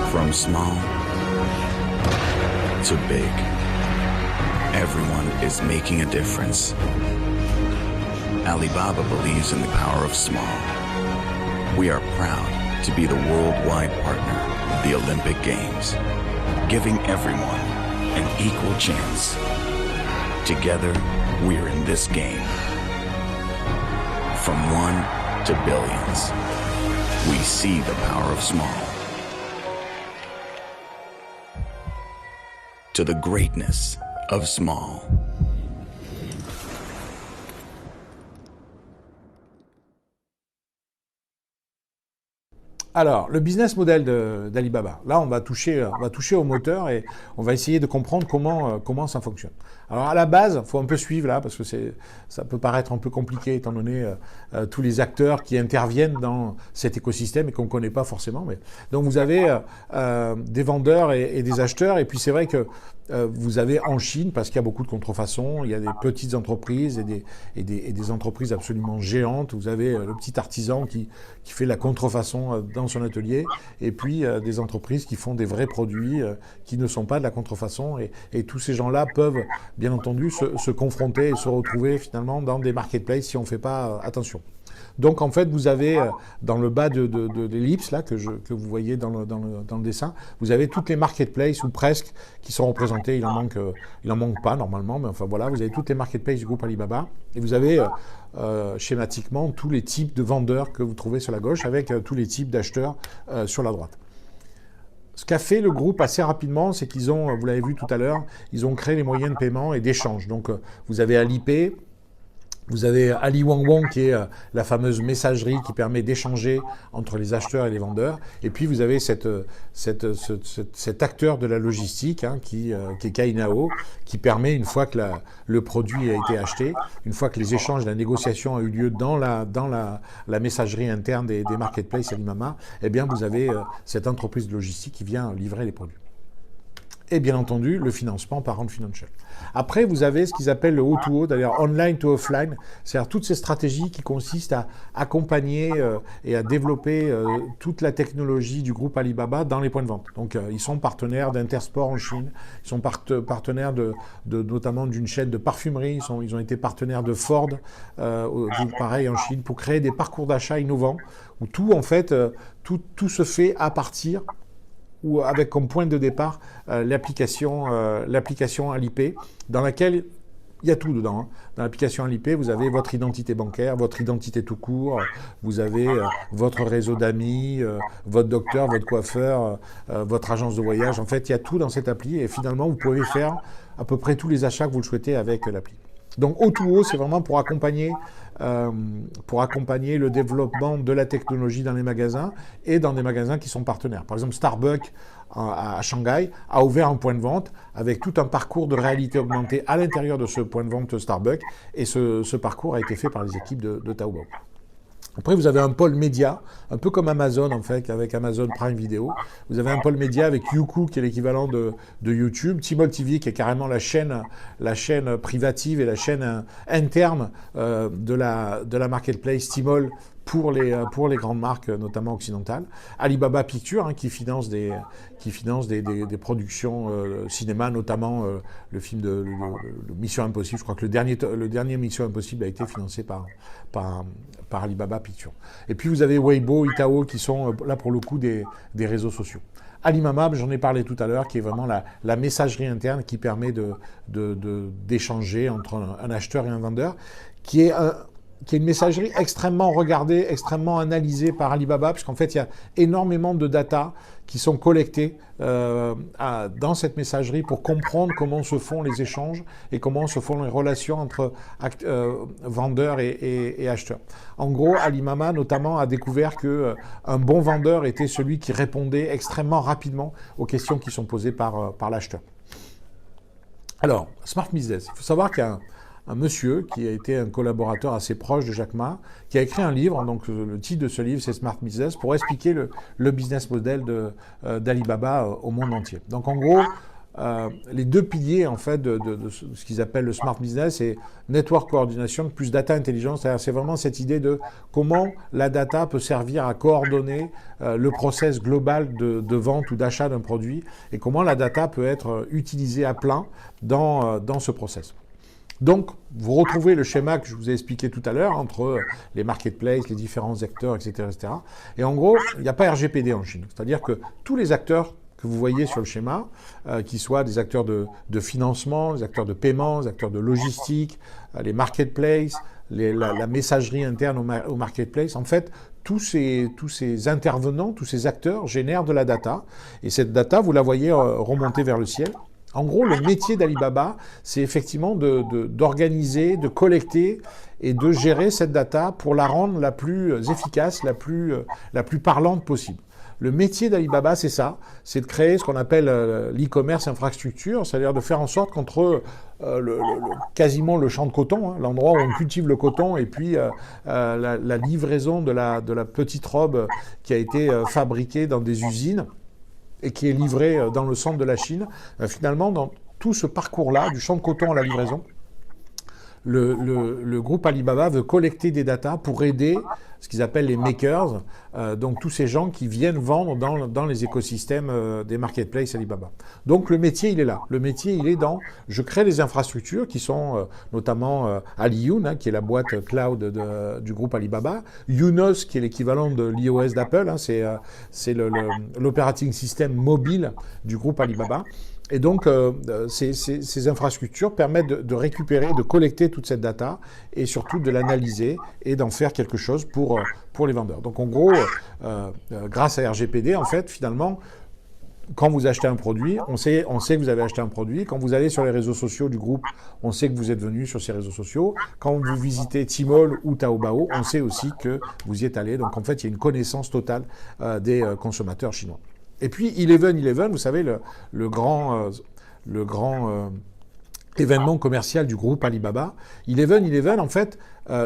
From small to big, everyone is making a difference. Alibaba believes in the power of small. We are proud to be the worldwide partner of the Olympic Games, giving everyone an equal chance. Together, we're in this game. From one to billions, we see the power of small. To the greatness of small. Alors, le business model d'Alibaba. Là, on va toucher au moteur et on va essayer de comprendre comment ça fonctionne. Alors, à la base, il faut un peu suivre là, parce que ça peut paraître un peu compliqué, étant donné tous les acteurs qui interviennent dans cet écosystème et qu'on ne connaît pas forcément. Donc, vous avez des vendeurs et des acheteurs. Et puis, c'est vrai que vous avez en Chine, parce qu'il y a beaucoup de contrefaçons, il y a des petites entreprises et des entreprises absolument géantes. Vous avez le petit artisan qui fait la contrefaçon dans son atelier, et puis des entreprises qui font des vrais produits qui ne sont pas de la contrefaçon. Et tous ces gens-là peuvent, bien entendu, se confronter et se retrouver finalement dans des marketplaces si on ne fait pas attention. Donc en fait, vous avez dans le bas de l'ellipse là que vous voyez dans le dessin, vous avez toutes les marketplaces ou presque qui sont représentées. Il en manque pas normalement, mais enfin voilà, vous avez toutes les marketplaces du groupe Alibaba et vous avez schématiquement tous les types de vendeurs que vous trouvez sur la gauche avec tous les types d'acheteurs sur la droite. Ce qu'a fait le groupe assez rapidement, c'est qu'ils ont, vous l'avez vu tout à l'heure, ils ont créé les moyens de paiement et d'échange. Donc vous avez Alipay. Vous avez AliWangWang qui est la fameuse messagerie qui permet d'échanger entre les acheteurs et les vendeurs. Et puis vous avez cet acteur de la logistique qui est Cainiao, qui permet, une fois que le produit a été acheté, une fois que les échanges, la négociation a eu lieu dans la messagerie interne des marketplaces Alibaba, eh bien vous avez cette entreprise de logistique qui vient livrer les produits. Et bien entendu, le financement par Ant Financial. Après, vous avez ce qu'ils appellent le O2O, d'ailleurs online to offline, c'est-à-dire toutes ces stratégies qui consistent à accompagner et à développer toute la technologie du groupe Alibaba dans les points de vente. Donc, ils sont partenaires d'Intersport en Chine, ils sont partenaires notamment d'une chaîne de parfumerie, ils ont été partenaires de Ford, pareil en Chine, pour créer des parcours d'achat innovants, où tout, en fait, tout se fait à partir ou avec comme point de départ l'application Alipay, dans laquelle il y a tout dedans. Hein. Dans l'application Alipay, vous avez votre identité bancaire, votre identité tout court, vous avez votre réseau d'amis, votre docteur, votre coiffeur, votre agence de voyage. En fait, il y a tout dans cette appli et finalement, vous pouvez faire à peu près tous les achats que vous le souhaitez avec l'appli. Donc O2O, c'est vraiment pour accompagner le développement de la technologie dans les magasins et dans des magasins qui sont partenaires. Par exemple, Starbucks à Shanghai a ouvert un point de vente avec tout un parcours de réalité augmentée à l'intérieur de ce point de vente Starbucks et ce parcours a été fait par les équipes de Taobao. Après, vous avez un pôle média, un peu comme Amazon en fait, avec Amazon Prime Video. Vous avez un pôle média avec Youku qui est l'équivalent de YouTube, Tmall TV qui est carrément la chaîne privative et la chaîne interne de la marketplace Tmall pour les grandes marques, notamment occidentales. Alibaba Pictures, qui finance des productions cinéma, notamment le film de Mission Impossible. Je crois que le dernier Mission Impossible a été financé par Alibaba Pictures. Et puis vous avez Weibo, Itao, qui sont là pour le coup des réseaux sociaux. Alimama, j'en ai parlé tout à l'heure, qui est vraiment la messagerie interne qui permet d'échanger entre un acheteur et un vendeur, qui est une messagerie extrêmement regardée, extrêmement analysée par Alibaba, puisqu'en fait, il y a énormément de data qui sont collectées dans cette messagerie pour comprendre comment se font les échanges et comment se font les relations entre vendeurs et acheteurs. En gros, Alimama, notamment, a découvert qu'un bon vendeur était celui qui répondait extrêmement rapidement aux questions qui sont posées par l'acheteur. Alors, Smart Business, il faut savoir qu'il y a un monsieur qui a été un collaborateur assez proche de Jack Ma, qui a écrit un livre, donc le titre de ce livre c'est Smart Business, pour expliquer le business model d'Alibaba au monde entier. Donc en gros, les deux piliers en fait de ce qu'ils appellent le smart business, c'est network coordination plus data intelligence. C'est vraiment cette idée de comment la data peut servir à coordonner le process global de vente ou d'achat d'un produit et comment la data peut être utilisée à plein dans ce process. Donc, vous retrouvez le schéma que je vous ai expliqué tout à l'heure entre les marketplaces, les différents acteurs, etc., etc. Et en gros, il n'y a pas RGPD en Chine. C'est-à-dire que tous les acteurs que vous voyez sur le schéma, qui soient des acteurs de financement, des acteurs de paiement, des acteurs de logistique, les marketplaces, la messagerie interne au marketplace, en fait, tous ces intervenants, tous ces acteurs génèrent de la data. Et cette data, vous la voyez remonter vers le ciel. En gros, le métier d'Alibaba, c'est effectivement d'organiser, de collecter et de gérer cette data pour la rendre la plus efficace, la plus parlante possible. Le métier d'Alibaba, c'est ça, c'est de créer ce qu'on appelle l'e-commerce infrastructure, c'est-à-dire de faire en sorte qu'entre quasiment le champ de coton, hein, l'endroit où on cultive le coton, et puis la livraison de la petite robe qui a été fabriquée dans des usines, et qui est livré dans le centre de la Chine, finalement, dans tout ce parcours-là, du champ de coton à la livraison, le groupe Alibaba veut collecter des datas pour aider ce qu'ils appellent les makers, donc tous ces gens qui viennent vendre dans les écosystèmes des marketplaces Alibaba. Donc le métier, il est là. Le métier, il est dans, je crée des infrastructures qui sont notamment Aliyun, hein, qui est la boîte cloud du groupe Alibaba, Yunos, qui est l'équivalent de l'iOS d'Apple, hein, c'est l'operating system mobile du groupe Alibaba. Et donc, ces infrastructures permettent de récupérer, de collecter toute cette data et surtout de l'analyser et d'en faire quelque chose pour les vendeurs. Donc, en gros, grâce à RGPD, en fait, finalement, quand vous achetez un produit, on sait que vous avez acheté un produit. Quand vous allez sur les réseaux sociaux du groupe, on sait que vous êtes venu sur ces réseaux sociaux. Quand vous visitez Tmall ou Taobao, on sait aussi que vous y êtes allé. Donc, en fait, il y a une connaissance totale des consommateurs chinois. Et puis, Eleven, vous savez, le grand événement commercial du groupe Alibaba. Eleven, en fait,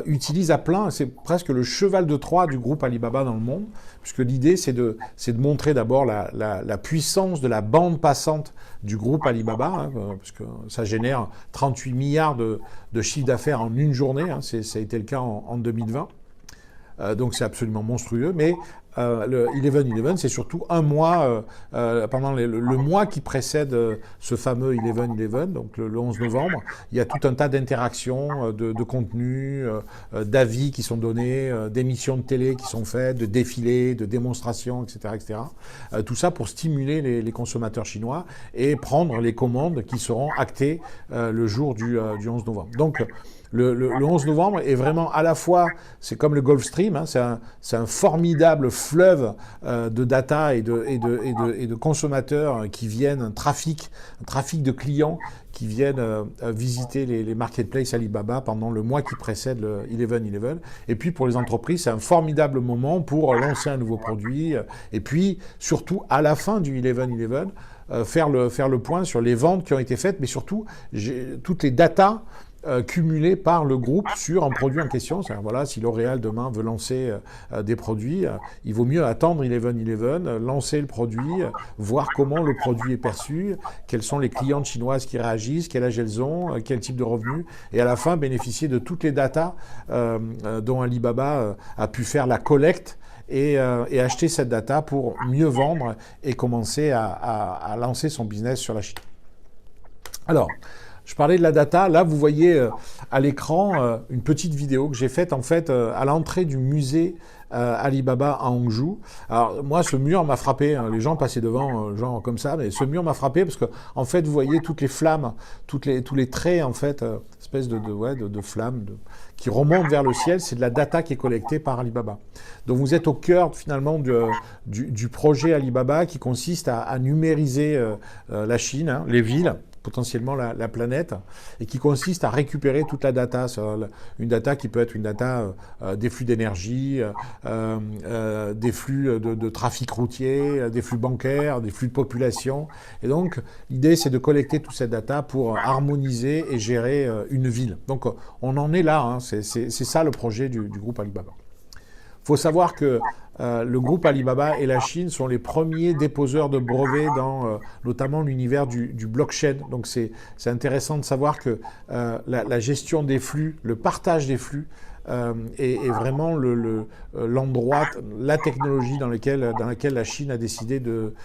utilise à plein, c'est presque le cheval de Troie du groupe Alibaba dans le monde, puisque l'idée, c'est de montrer d'abord la puissance de la bande passante du groupe Alibaba, hein, parce que ça génère 38 milliards de chiffre d'affaires en une journée, hein, ça a été le cas en 2020. Donc c'est absolument monstrueux, mais le Eleven, c'est surtout un mois, pendant le mois qui précède ce fameux Eleven, donc le 11 novembre, il y a tout un tas d'interactions, de contenus, d'avis qui sont donnés, d'émissions de télé qui sont faites, de défilés, de démonstrations, etc. etc. Tout ça pour stimuler les consommateurs chinois et prendre les commandes qui seront actées le jour du 11 novembre. Donc, le 11 novembre est vraiment à la fois, c'est comme le Gulf Stream, hein, c'est un formidable fleuve de data et de consommateurs qui viennent, un trafic de clients qui viennent visiter les marketplaces Alibaba pendant le mois qui précède le Eleven. Et puis pour les entreprises, c'est un formidable moment pour lancer un nouveau produit. Et puis surtout à la fin du Eleven, faire le point sur les ventes qui ont été faites, mais surtout toutes les datas cumulé par le groupe sur un produit en question. C'est-à-dire, voilà, si L'Oréal demain veut lancer des produits, il vaut mieux attendre Eleven, lancer le produit, voir comment le produit est perçu, quelles sont les clientes chinoises qui réagissent, quel âge elles ont, quel type de revenus, et à la fin bénéficier de toutes les datas dont Alibaba a pu faire la collecte et acheter cette data pour mieux vendre et commencer à lancer son business sur la Chine. Alors, je parlais de la data. Là, vous voyez à l'écran une petite vidéo que j'ai faite en fait à l'entrée du musée Alibaba à Hangzhou. Alors moi, ce mur m'a frappé. Hein, les gens passaient devant, genre comme ça, mais ce mur m'a frappé parce que en fait, vous voyez toutes les flammes, tous les traits en fait, espèce de flammes qui remontent vers le ciel. C'est de la data qui est collectée par Alibaba. Donc vous êtes au cœur finalement du projet Alibaba qui consiste à numériser la Chine, hein, les villes, potentiellement la planète, et qui consiste à récupérer toute la data, une data qui peut être une data des flux d'énergie, des flux de trafic routier, des flux bancaires, des flux de population. Et donc, l'idée, c'est de collecter toute cette data pour harmoniser et gérer une ville. Donc, on en est là, hein, c'est ça le projet du groupe Alibaba. Il faut savoir que le groupe Alibaba et la Chine sont les premiers déposeurs de brevets dans notamment l'univers du blockchain. Donc c'est intéressant de savoir que la gestion des flux, le partage des flux est vraiment l'endroit, la technologie dans laquelle la Chine a décidé de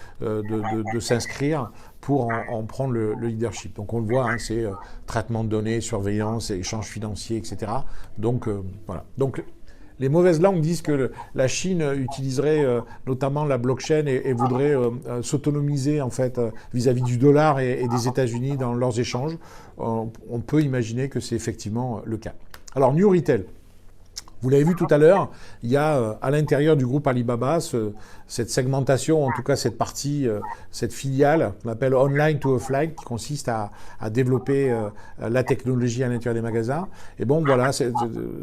s'inscrire pour en prendre le leadership. Donc on le voit, hein, c'est traitement de données, surveillance, échanges financiers, etc. Donc voilà. Donc les mauvaises langues disent que la Chine utiliserait notamment la blockchain et voudrait s'autonomiser en fait vis-à-vis du dollar et des États-Unis dans leurs échanges. On peut imaginer que c'est effectivement le cas. Alors New Retail. Vous l'avez vu tout à l'heure, il y a à l'intérieur du groupe Alibaba cette segmentation, en tout cas cette partie, cette filiale qu'on appelle online to offline, qui consiste à développer la technologie à l'intérieur des magasins. Et bon, voilà,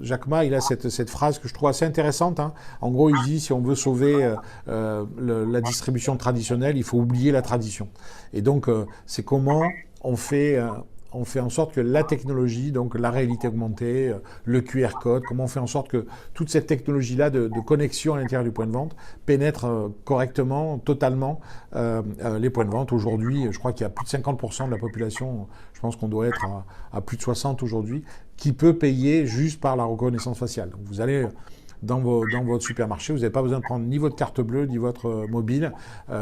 Jack Ma, il a cette phrase que je trouve assez intéressante. Hein. En gros, il dit, si on veut sauver la distribution traditionnelle, il faut oublier la tradition. Et donc, c'est comment on fait en sorte que la technologie, donc la réalité augmentée, le QR code, comment on fait en sorte que toute cette technologie-là de connexion à l'intérieur du point de vente pénètre correctement, totalement les points de vente. Aujourd'hui, je crois qu'il y a plus de 50% de la population, je pense qu'on doit être à plus de 60 aujourd'hui, qui peut payer juste par la reconnaissance faciale. Donc vous allez dans votre supermarché, vous n'avez pas besoin de prendre ni votre carte bleue, ni votre mobile.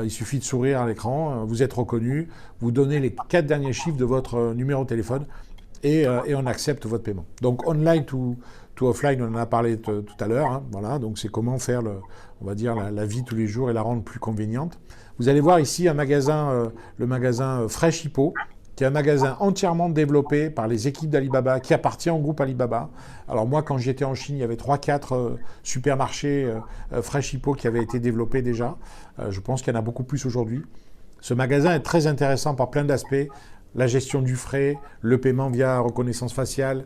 Il suffit de sourire à l'écran, vous êtes reconnu, vous donnez les 4 derniers chiffres de votre numéro de téléphone et on accepte votre paiement. Donc online to offline, on en a parlé tout à l'heure. Hein, voilà, donc c'est comment faire, on va dire, la vie tous les jours et la rendre plus conveniente. Vous allez voir ici un magasin, le magasin Fresh Hippo, qui est un magasin entièrement développé par les équipes d'Alibaba, qui appartient au groupe Alibaba. Alors moi, quand j'étais en Chine, il y avait 3-4 supermarchés Fresh Hippo qui avaient été développés déjà. Je pense qu'il y en a beaucoup plus aujourd'hui. Ce magasin est très intéressant par plein d'aspects. La gestion du frais, le paiement via reconnaissance faciale,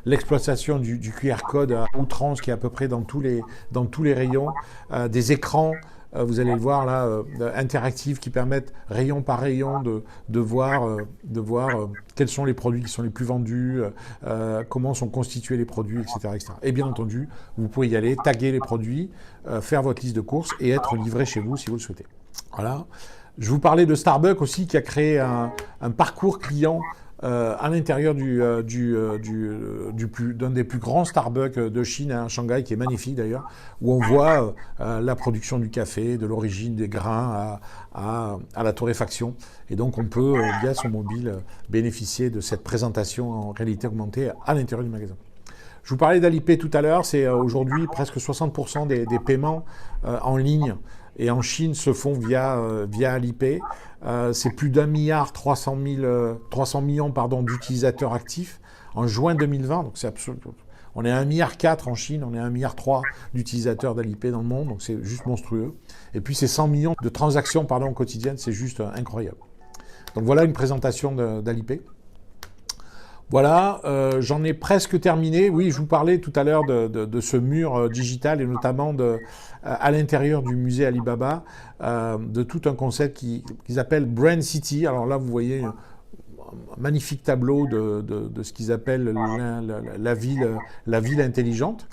l'exploitation du QR code à outrance qui est à peu près dans tous les rayons, des écrans. Vous allez le voir là, interactifs qui permettent rayon par rayon de voir quels sont les produits qui sont les plus vendus, comment sont constitués les produits, etc., etc. Et bien entendu, vous pouvez y aller, taguer les produits, faire votre liste de courses et être livré chez vous si vous le souhaitez. Voilà. Je vous parlais de Starbucks aussi qui a créé un parcours client à l'intérieur d'un des plus grands Starbucks de Chine, à Shanghai, qui est magnifique d'ailleurs, où on voit la production du café, de l'origine des grains à la torréfaction. Et donc on peut, via son mobile, bénéficier de cette présentation en réalité augmentée à l'intérieur du magasin. Je vous parlais d'Alipay tout à l'heure, c'est aujourd'hui presque 60% des paiements en ligne et en Chine se font via Alipay. C'est plus d'1,3 milliard d'utilisateurs actifs en juin 2020. Donc c'est absolument. On est à 1,4 milliard en Chine, on est à 1,3 milliard d'utilisateurs d'Alipay dans le monde, donc c'est juste monstrueux. Et puis c'est 100 millions de transactions quotidiennes, c'est juste incroyable. Donc voilà une présentation d'Alipay. Voilà, j'en ai presque terminé. Oui, je vous parlais tout à l'heure de ce mur digital et notamment à l'intérieur du musée Alibaba, de tout un concept qu'ils appellent Brand City. Alors là, vous voyez un magnifique tableau de ce qu'ils appellent la ville intelligente.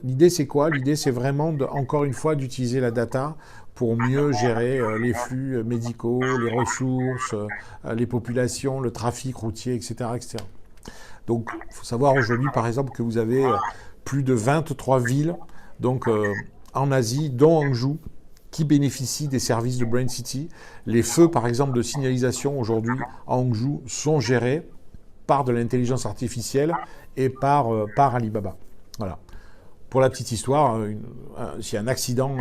L'idée, c'est quoi? L'idée, c'est vraiment, encore une fois, d'utiliser la data pour mieux gérer les flux médicaux, les ressources, les populations, le trafic routier, etc., etc. Donc, il faut savoir aujourd'hui, par exemple, que vous avez plus de 23 villes en Asie, dont Hangzhou, qui bénéficient des services de Brand City. Les feux, par exemple, de signalisation aujourd'hui à Hangzhou sont gérés par de l'intelligence artificielle et par Alibaba. Voilà. Pour la petite histoire, s'il y a un accident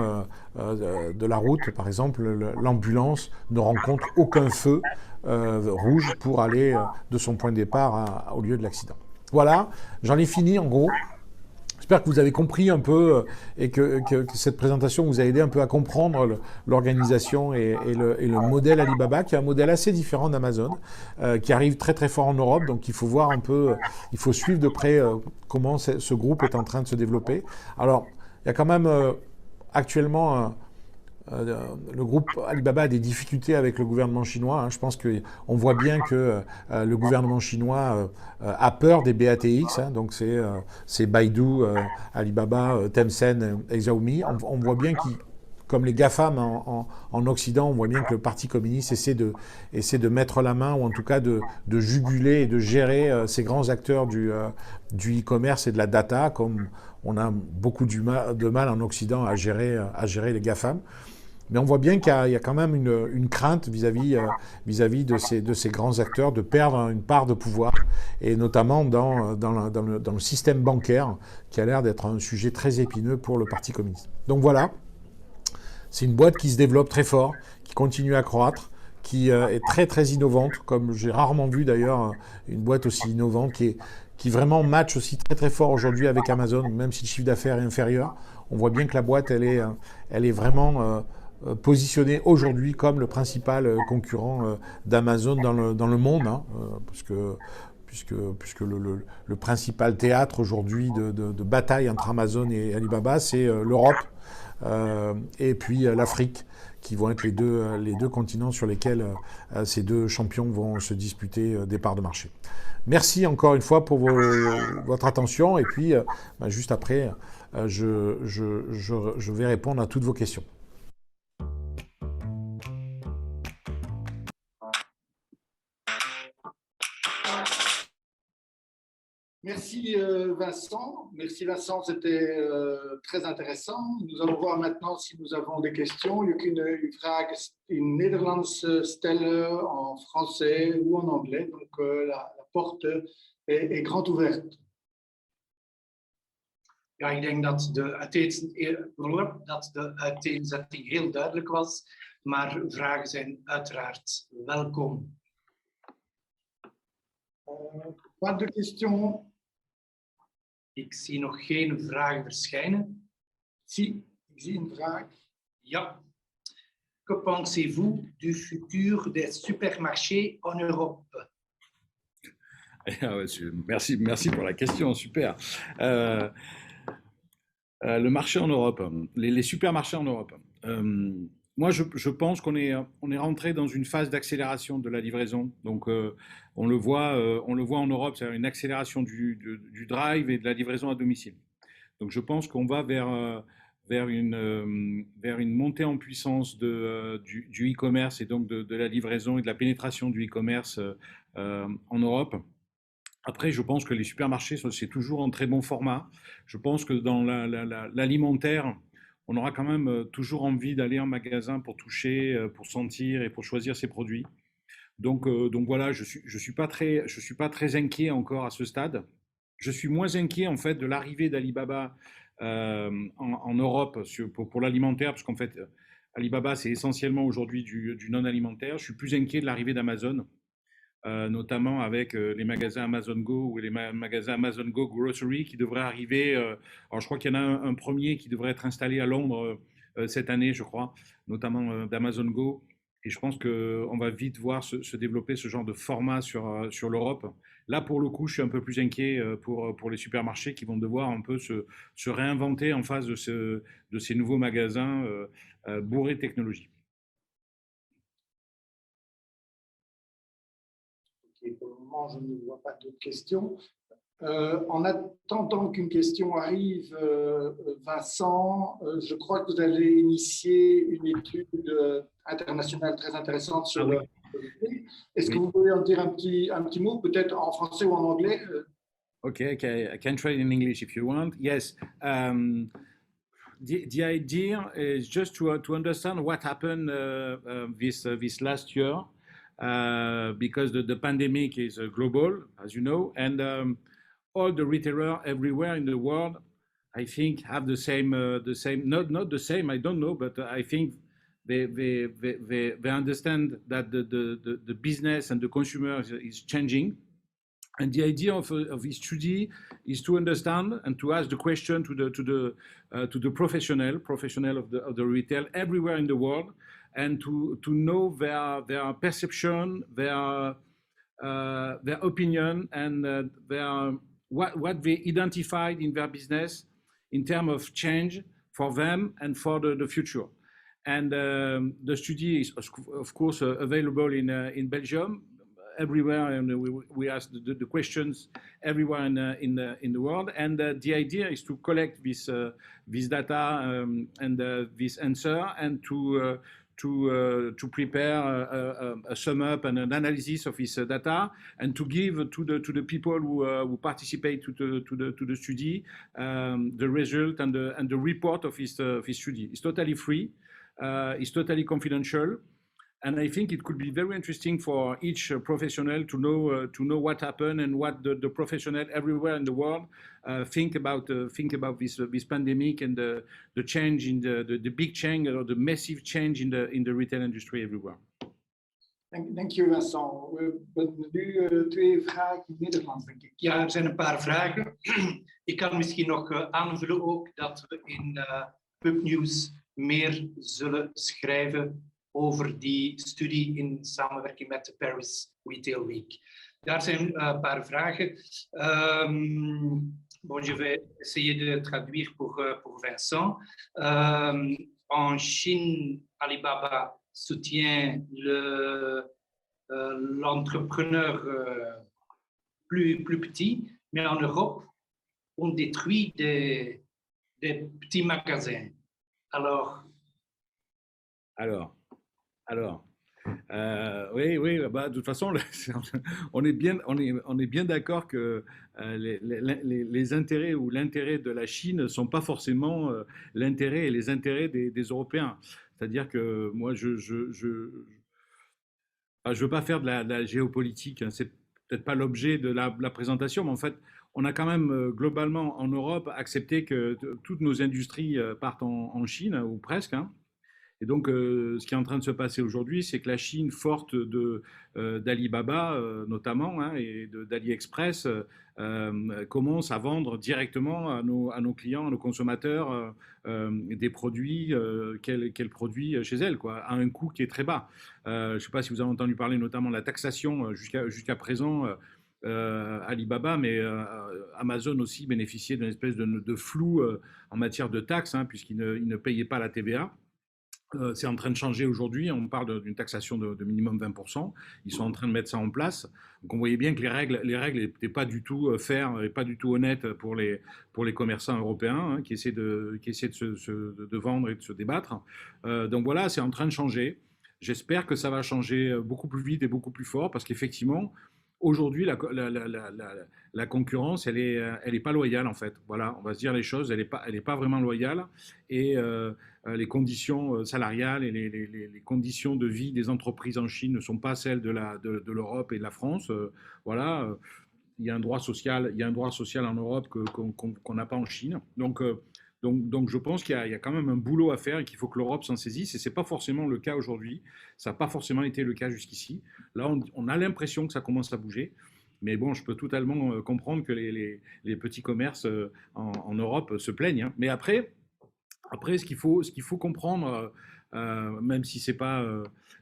de la route, par exemple, l'ambulance ne rencontre aucun feu rouge pour aller de son point de départ au lieu de l'accident. Voilà, j'en ai fini en gros. J'espère que vous avez compris un peu et que cette présentation vous a aidé un peu à comprendre l'organisation et le modèle Alibaba, qui est un modèle assez différent d'Amazon, qui arrive très très fort en Europe. Donc il faut voir un peu, il faut suivre de près comment ce groupe est en train de se développer. Alors il y a quand même actuellement le groupe Alibaba a des difficultés avec le gouvernement chinois. Hein. Je pense qu'on voit bien que le gouvernement chinois a peur des BATX. Hein. Donc c'est Baidu, Alibaba, Tencent et Xiaomi. On voit bien qu'ils, comme les GAFAM en Occident, on voit bien que le Parti communiste essaie de mettre la main, ou en tout cas de juguler et de gérer ces grands acteurs du e-commerce et de la data, comme on a beaucoup de mal en Occident à gérer les GAFAM. Mais on voit bien qu'il y a quand même une crainte vis-à-vis de ces grands acteurs de perdre une part de pouvoir, et notamment dans le système bancaire, qui a l'air d'être un sujet très épineux pour le Parti communiste. Donc voilà, c'est une boîte qui se développe très fort, qui continue à croître, qui est très très innovante, comme j'ai rarement vu d'ailleurs une boîte aussi innovante, qui vraiment match aussi très très fort aujourd'hui avec Amazon, même si le chiffre d'affaires est inférieur. On voit bien que la boîte, elle est vraiment positionné aujourd'hui comme le principal concurrent d'Amazon dans le monde, hein, puisque le principal théâtre aujourd'hui de bataille entre Amazon et Alibaba, c'est l'Europe et puis l'Afrique, qui vont être les deux continents sur lesquels ces deux champions vont se disputer des parts de marché. Merci encore une fois pour votre attention, et puis juste après, je vais répondre à toutes vos questions. Merci Vincent. Merci Vincent, c'était très intéressant. Nous allons voir maintenant si nous avons des questions. Je kunt uw vragen in Nederlands stellen, en français ou en anglais. Donc la porte est grand ouverte. Ja, ik denk dat de uiteenzetting heel duidelijk was, maar vragen zijn uiteraard welkom. Pas de questions? Ik zie nog geen vragen verschijnen. Si, ik zie een vraag. Ja. Que pensez-vous du futur des supermarchés en Europe? Merci pour la question, super. Le marché en Europe, les supermarchés en Europe. Moi, je pense qu'on est rentré dans une phase d'accélération de la livraison. Donc, on le voit en Europe, c'est une accélération du drive et de la livraison à domicile. Donc, je pense qu'on va vers une montée en puissance du e-commerce, et donc de la livraison et de la pénétration du e-commerce en Europe. Après, je pense que les supermarchés, c'est toujours un très bon format. Je pense que dans l'alimentaire, on aura quand même toujours envie d'aller en magasin pour toucher, pour sentir et pour choisir ses produits. Donc voilà, je suis pas très inquiet encore à ce stade. Je suis moins inquiet en fait de l'arrivée d'Alibaba en Europe pour l'alimentaire, parce qu'en fait Alibaba c'est essentiellement aujourd'hui du non alimentaire. Je suis plus inquiet de l'arrivée d'Amazon, notamment avec les magasins Amazon Go ou les magasins Amazon Go Grocery qui devraient arriver. Alors je crois qu'il y en a un premier qui devrait être installé à Londres cette année, je crois, notamment d'Amazon Go. Et je pense qu'on va vite voir se développer ce genre de format sur l'Europe. Là, pour le coup, je suis un peu plus inquiet pour les supermarchés qui vont devoir un peu se réinventer en face de ces nouveaux magasins bourrés de technologie. Pour le moment, je ne vois pas d'autres questions. En attendant qu'une question arrive, Vincent, je crois que vous allez initier une étude internationale très intéressante sur le. Est-ce que vous pouvez en dire un petit mot, peut-être en français ou en anglais? Okay, I can try in English if you want. Yes. The idea is just to understand what happened this last year. Because the pandemic is global, as you know, and all the retailers everywhere in the world, I think, have the same, not the same, I don't know, but I think they understand that the business and the consumer is changing. And the idea of this study is to understand and to ask the question to the professional of the retail everywhere in the world, and to know their perception, their opinion, and what they identified in their business in terms of change for them and for the future. And the study is, of course, available in Belgium, everywhere, and we ask the questions everywhere in the world. And the idea is to collect this data and this answer, and to prepare a sum up and an analysis of this data, and to give to the people who participate to the study the result and the report of this study. It's totally free. It's totally confidential. And I think it could be very interesting for each professional to know what happened and what the professional everywhere in the world think about this pandemic and the change in the big change or the massive change in the retail industry everywhere. Dank je, Vincent. We hebben nu 2 vragen in Nederlands, denk ik. Ja, er zijn een paar vragen. Ik kan misschien nog aanvullen ook dat we in Pubnews meer zullen schrijven over die studie in samenwerking met de Paris Retail Week. Daar zijn een paar vragen. Bon, je vais essayer de traduire pour Vincent. En Chine, Alibaba soutient l'entrepreneur plus petit, mais en Europe, on détruit des petits magasins. Alors, oui, bah, de toute façon, on est bien d'accord que les intérêts ou l'intérêt de la Chine ne sont pas forcément l'intérêt et les intérêts des Européens. C'est-à-dire que moi, je veux pas faire de la géopolitique, hein, c'est peut-être pas l'objet de la présentation, mais en fait, on a quand même globalement en Europe accepté que toutes nos industries partent en Chine, ou presque, hein. Et donc, ce qui est en train de se passer aujourd'hui, c'est que la Chine, forte d'Alibaba notamment, hein, et d'AliExpress, commence à vendre directement à nos clients, à nos consommateurs, des produits qu'elle produit chez elle, quoi, à un coût qui est très bas. Je ne sais pas si vous avez entendu parler notamment de la taxation jusqu'à présent. Alibaba, mais Amazon aussi bénéficiait d'une espèce de flou en matière de taxes, hein, puisqu'ils ne payaient pas la TVA. C'est en train de changer aujourd'hui, on parle d'une taxation de minimum 20%, ils sont en train de mettre ça en place. Donc on voyait bien que les règles n'étaient pas du tout faires et pas du tout honnêtes pour les commerçants européens, hein, qui essaient de vendre et de se débattre. Donc voilà, c'est en train de changer. J'espère que ça va changer beaucoup plus vite et beaucoup plus fort, parce qu'effectivement, aujourd'hui, la concurrence, elle est pas loyale en fait. Voilà, on va se dire les choses, elle est pas vraiment loyale, et les conditions salariales et les conditions de vie des entreprises en Chine ne sont pas celles de l'Europe et de la France. Voilà, il y a un droit social en Europe qu'on n'a pas en Chine. Donc je pense qu'il y a quand même un boulot à faire et qu'il faut que l'Europe s'en saisisse, et ce n'est pas forcément le cas aujourd'hui, ça n'a pas forcément été le cas jusqu'ici. Là, on a l'impression que ça commence à bouger, mais bon, je peux totalement comprendre que les petits commerces en Europe se plaignent, hein. Mais après, ce qu'il faut comprendre, même si c'est pas,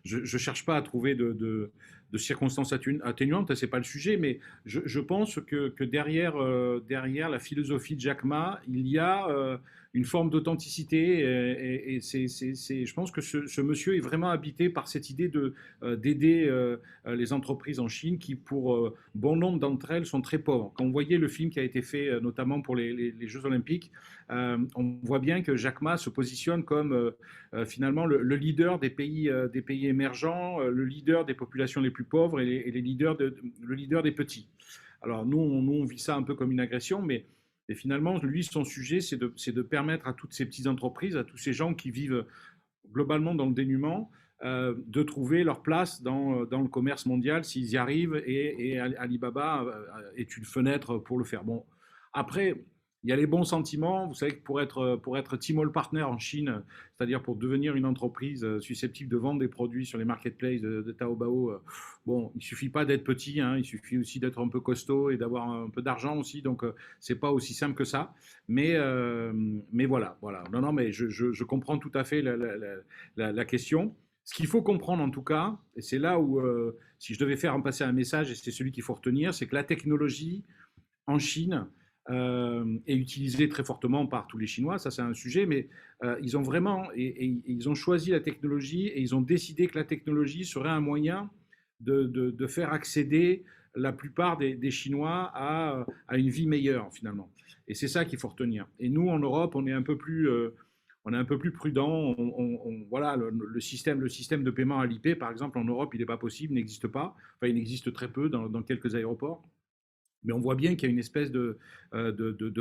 je cherche pas à trouver de circonstances atténuantes, c'est pas le sujet, mais je pense que derrière la philosophie de Jack Ma, il y a une forme d'authenticité, et je pense que ce monsieur est vraiment habité par cette idée d'aider les entreprises en Chine qui, pour bon nombre d'entre elles, sont très pauvres. Quand on voyait le film qui a été fait notamment pour les Jeux Olympiques, on voit bien que Jack Ma se positionne comme finalement le leader des pays émergents, le leader des populations les plus pauvres et le leader des petits. Alors nous, on vit ça un peu comme une agression, mais finalement, lui, son sujet, c'est de permettre à toutes ces petites entreprises, à tous ces gens qui vivent globalement dans le dénuement, de trouver leur place dans le commerce mondial s'ils y arrivent, et Alibaba est une fenêtre pour le faire. Bon, après, il y a les bons sentiments. Vous savez que pour être Tmall Partner en Chine, c'est-à-dire pour devenir une entreprise susceptible de vendre des produits sur les marketplaces de Taobao, bon, il suffit pas d'être petit, hein, il suffit aussi d'être un peu costaud et d'avoir un peu d'argent aussi. Donc, c'est pas aussi simple que ça. Mais voilà. Non, mais je comprends tout à fait la question. Ce qu'il faut comprendre en tout cas, et c'est là où, si je devais faire passer un message, et c'est celui qu'il faut retenir, c'est que la technologie en Chine est utilisé très fortement par tous les Chinois, ça c'est un sujet, mais ils ont vraiment, et ils ont choisi la technologie et ils ont décidé que la technologie serait un moyen de faire accéder la plupart des Chinois à une vie meilleure finalement. Et c'est ça qu'il faut retenir. Et nous, en Europe, on est un peu plus prudent. Voilà, le système de paiement à l'IP, par exemple, en Europe, il n'est pas possible, n'existe pas. Enfin, il existe très peu dans quelques aéroports. Mais on voit bien qu'il y a une espèce de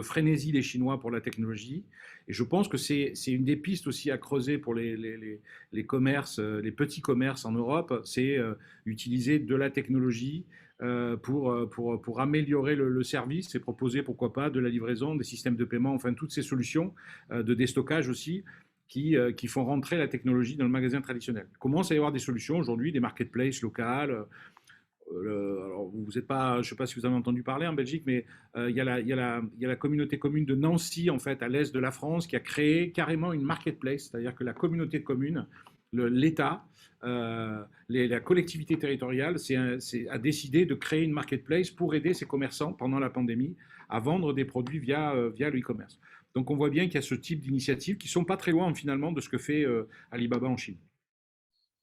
frénésie des Chinois pour la technologie. Et je pense que c'est une des pistes aussi à creuser pour les commerces, les petits commerces en Europe, c'est utiliser de la technologie pour améliorer le service et proposer, pourquoi pas, de la livraison, des systèmes de paiement, enfin toutes ces solutions de déstockage aussi qui font rentrer la technologie dans le magasin traditionnel. Il commence à y avoir des solutions aujourd'hui, des marketplaces locales. Alors vous êtes pas, je ne sais pas si vous avez entendu parler en Belgique, mais il y a la communauté commune de Nancy, en fait, à l'est de la France, qui a créé carrément une marketplace, c'est-à-dire que la communauté de communes, l'État, la collectivité territoriale a décidé de créer une marketplace pour aider ces commerçants pendant la pandémie à vendre des produits via le e-commerce. Donc on voit bien qu'il y a ce type d'initiatives qui ne sont pas très loin finalement de ce que fait Alibaba en Chine.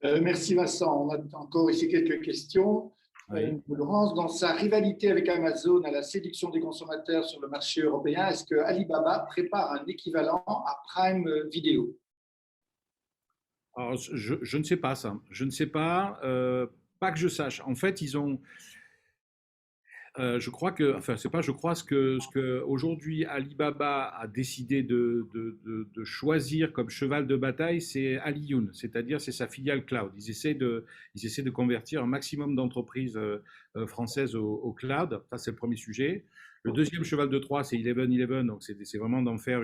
Merci Vincent. On a encore ici quelques questions. Oui. Laurence, dans sa rivalité avec Amazon à la séduction des consommateurs sur le marché européen, est-ce que Alibaba prépare un équivalent à Prime Video? Alors, je ne sais pas ça. Je ne sais pas, pas que je sache. En fait, ils ont, je crois que, enfin, c'est pas, je crois ce que aujourd'hui Alibaba a décidé de choisir comme cheval de bataille, c'est Aliyun, c'est-à-dire c'est sa filiale cloud. Ils essaient de convertir un maximum d'entreprises françaises au cloud. Ça, c'est le premier sujet. Le deuxième cheval de Troie, c'est 1111. Donc, c'est vraiment d'en faire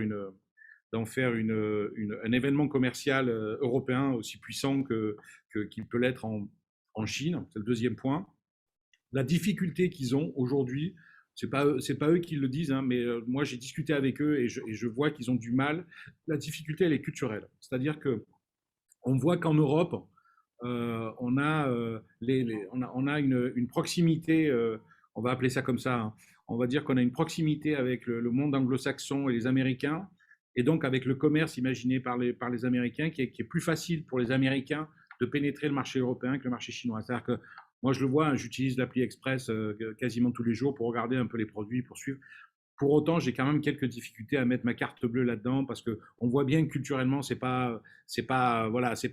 un événement commercial européen aussi puissant qu'il peut l'être en Chine. C'est le deuxième point. La difficulté qu'ils ont aujourd'hui, c'est pas eux qui le disent, hein, mais moi j'ai discuté avec eux et je vois qu'ils ont du mal. La difficulté, elle est culturelle. C'est-à-dire que on voit qu'en Europe, on a une proximité, on va appeler ça comme ça, hein. On va dire qu'on a une proximité avec le monde anglo-saxon et les Américains, et donc avec le commerce imaginé par les Américains, qui est plus facile pour les Américains de pénétrer le marché européen que le marché chinois. C'est-à-dire que moi, je le vois, hein, j'utilise l'appli Express quasiment tous les jours pour regarder un peu les produits, pour suivre. Pour autant, j'ai quand même quelques difficultés à mettre ma carte bleue là-dedans parce que on voit bien que culturellement, c'est pas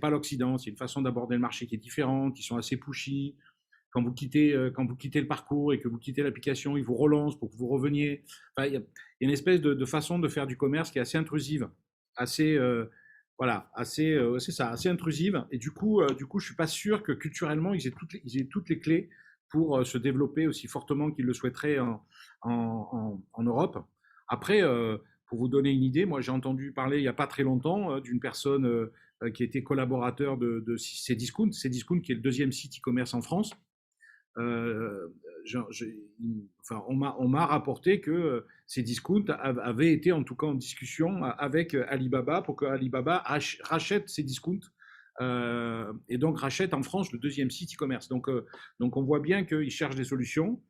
l'Occident, c'est une façon d'aborder le marché qui est différente, qui sont assez pushy. Quand vous quittez le parcours et que vous quittez l'application, ils vous relancent pour que vous reveniez. Enfin, il y a une espèce de façon de faire du commerce qui est assez intrusive, assez c'est ça, assez intrusive. Et du coup, je suis pas sûr que culturellement ils aient toutes les clés pour se développer aussi fortement qu'ils le souhaiteraient en Europe. Après, pour vous donner une idée, moi j'ai entendu parler il n'y a pas très longtemps d'une personne qui était collaborateur de Cdiscount, Cdiscount qui est le deuxième site e-commerce en France. On m'a rapporté que Cdiscount avait été en tout cas en discussion avec Alibaba pour que Alibaba rachète Cdiscount et donc rachète en France le deuxième site e-commerce. Donc on voit bien qu'ils cherchent des solutions